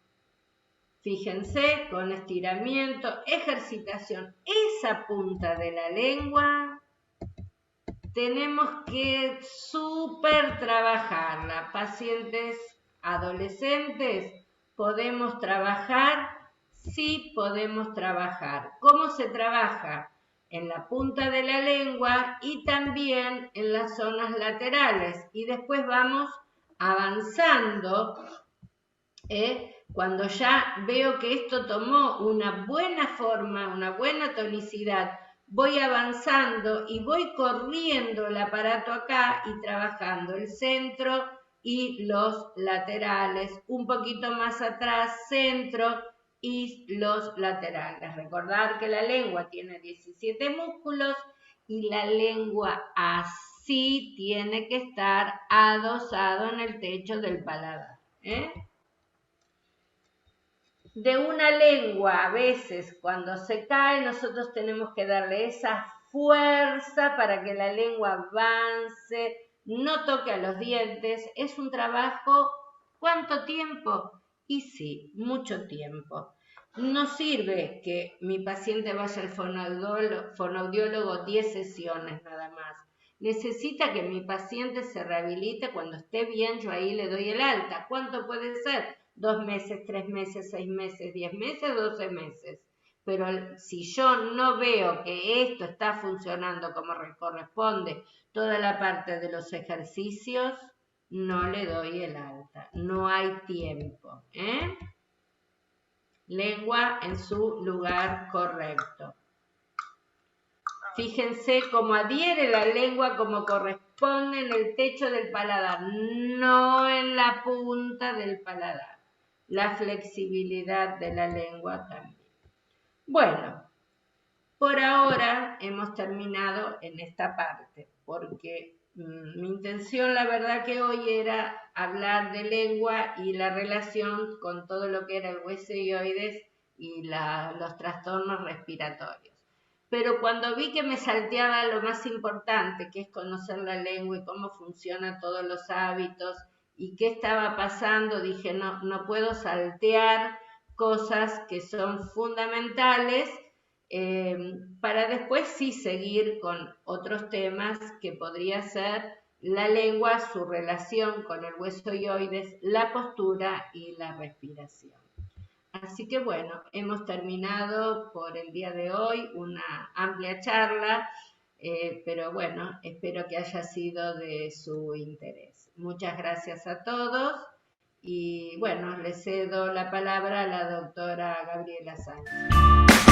Fíjense, con estiramiento, ejercitación, esa punta de la lengua tenemos que súper trabajarla. Pacientes adolescentes, ¿podemos trabajar? Sí, podemos trabajar. ¿Cómo se trabaja? En la punta de la lengua y también en las zonas laterales. Y después vamos avanzando. Cuando ya veo que esto tomó una buena forma, una buena tonicidad, voy avanzando y voy corriendo el aparato acá y trabajando el centro y los laterales, un poquito más atrás, centro y los laterales. Recordar que la lengua tiene 17 músculos y la lengua así tiene que estar adosado en el techo del paladar. De una lengua, a veces cuando se cae, nosotros tenemos que darle esa fuerza para que la lengua avance, no toque a los dientes. Es un trabajo, ¿cuánto tiempo? Y sí, mucho tiempo. No sirve que mi paciente vaya al fonoaudiólogo 10 sesiones nada más. Necesita que mi paciente se rehabilite. Cuando esté bien, yo ahí le doy el alta. ¿Cuánto puede ser? 2 meses, 3 meses, 6 meses, 10 meses, 12 meses. Pero si yo no veo que esto está funcionando como corresponde, toda la parte de los ejercicios, no le doy el alta. No hay tiempo. Lengua en su lugar correcto. Fíjense cómo adhiere la lengua como corresponde en el techo del paladar, no en la punta del paladar. La flexibilidad de la lengua también. Bueno, por ahora hemos terminado en esta parte, porque mi intención, la verdad que hoy era hablar de lengua y la relación con todo lo que era el hueso hioides y los trastornos respiratorios. Pero cuando vi que me salteaba lo más importante, que es conocer la lengua y cómo funcionan todos los hábitos y qué estaba pasando, dije, no puedo saltear cosas que son fundamentales para después sí seguir con otros temas que podría ser la lengua, su relación con el hueso hioides, la postura y la respiración. Así que bueno, hemos terminado por el día de hoy una amplia charla, pero bueno, espero que haya sido de su interés. Muchas gracias a todos y bueno, le cedo la palabra a la doctora Gabriela Sánchez.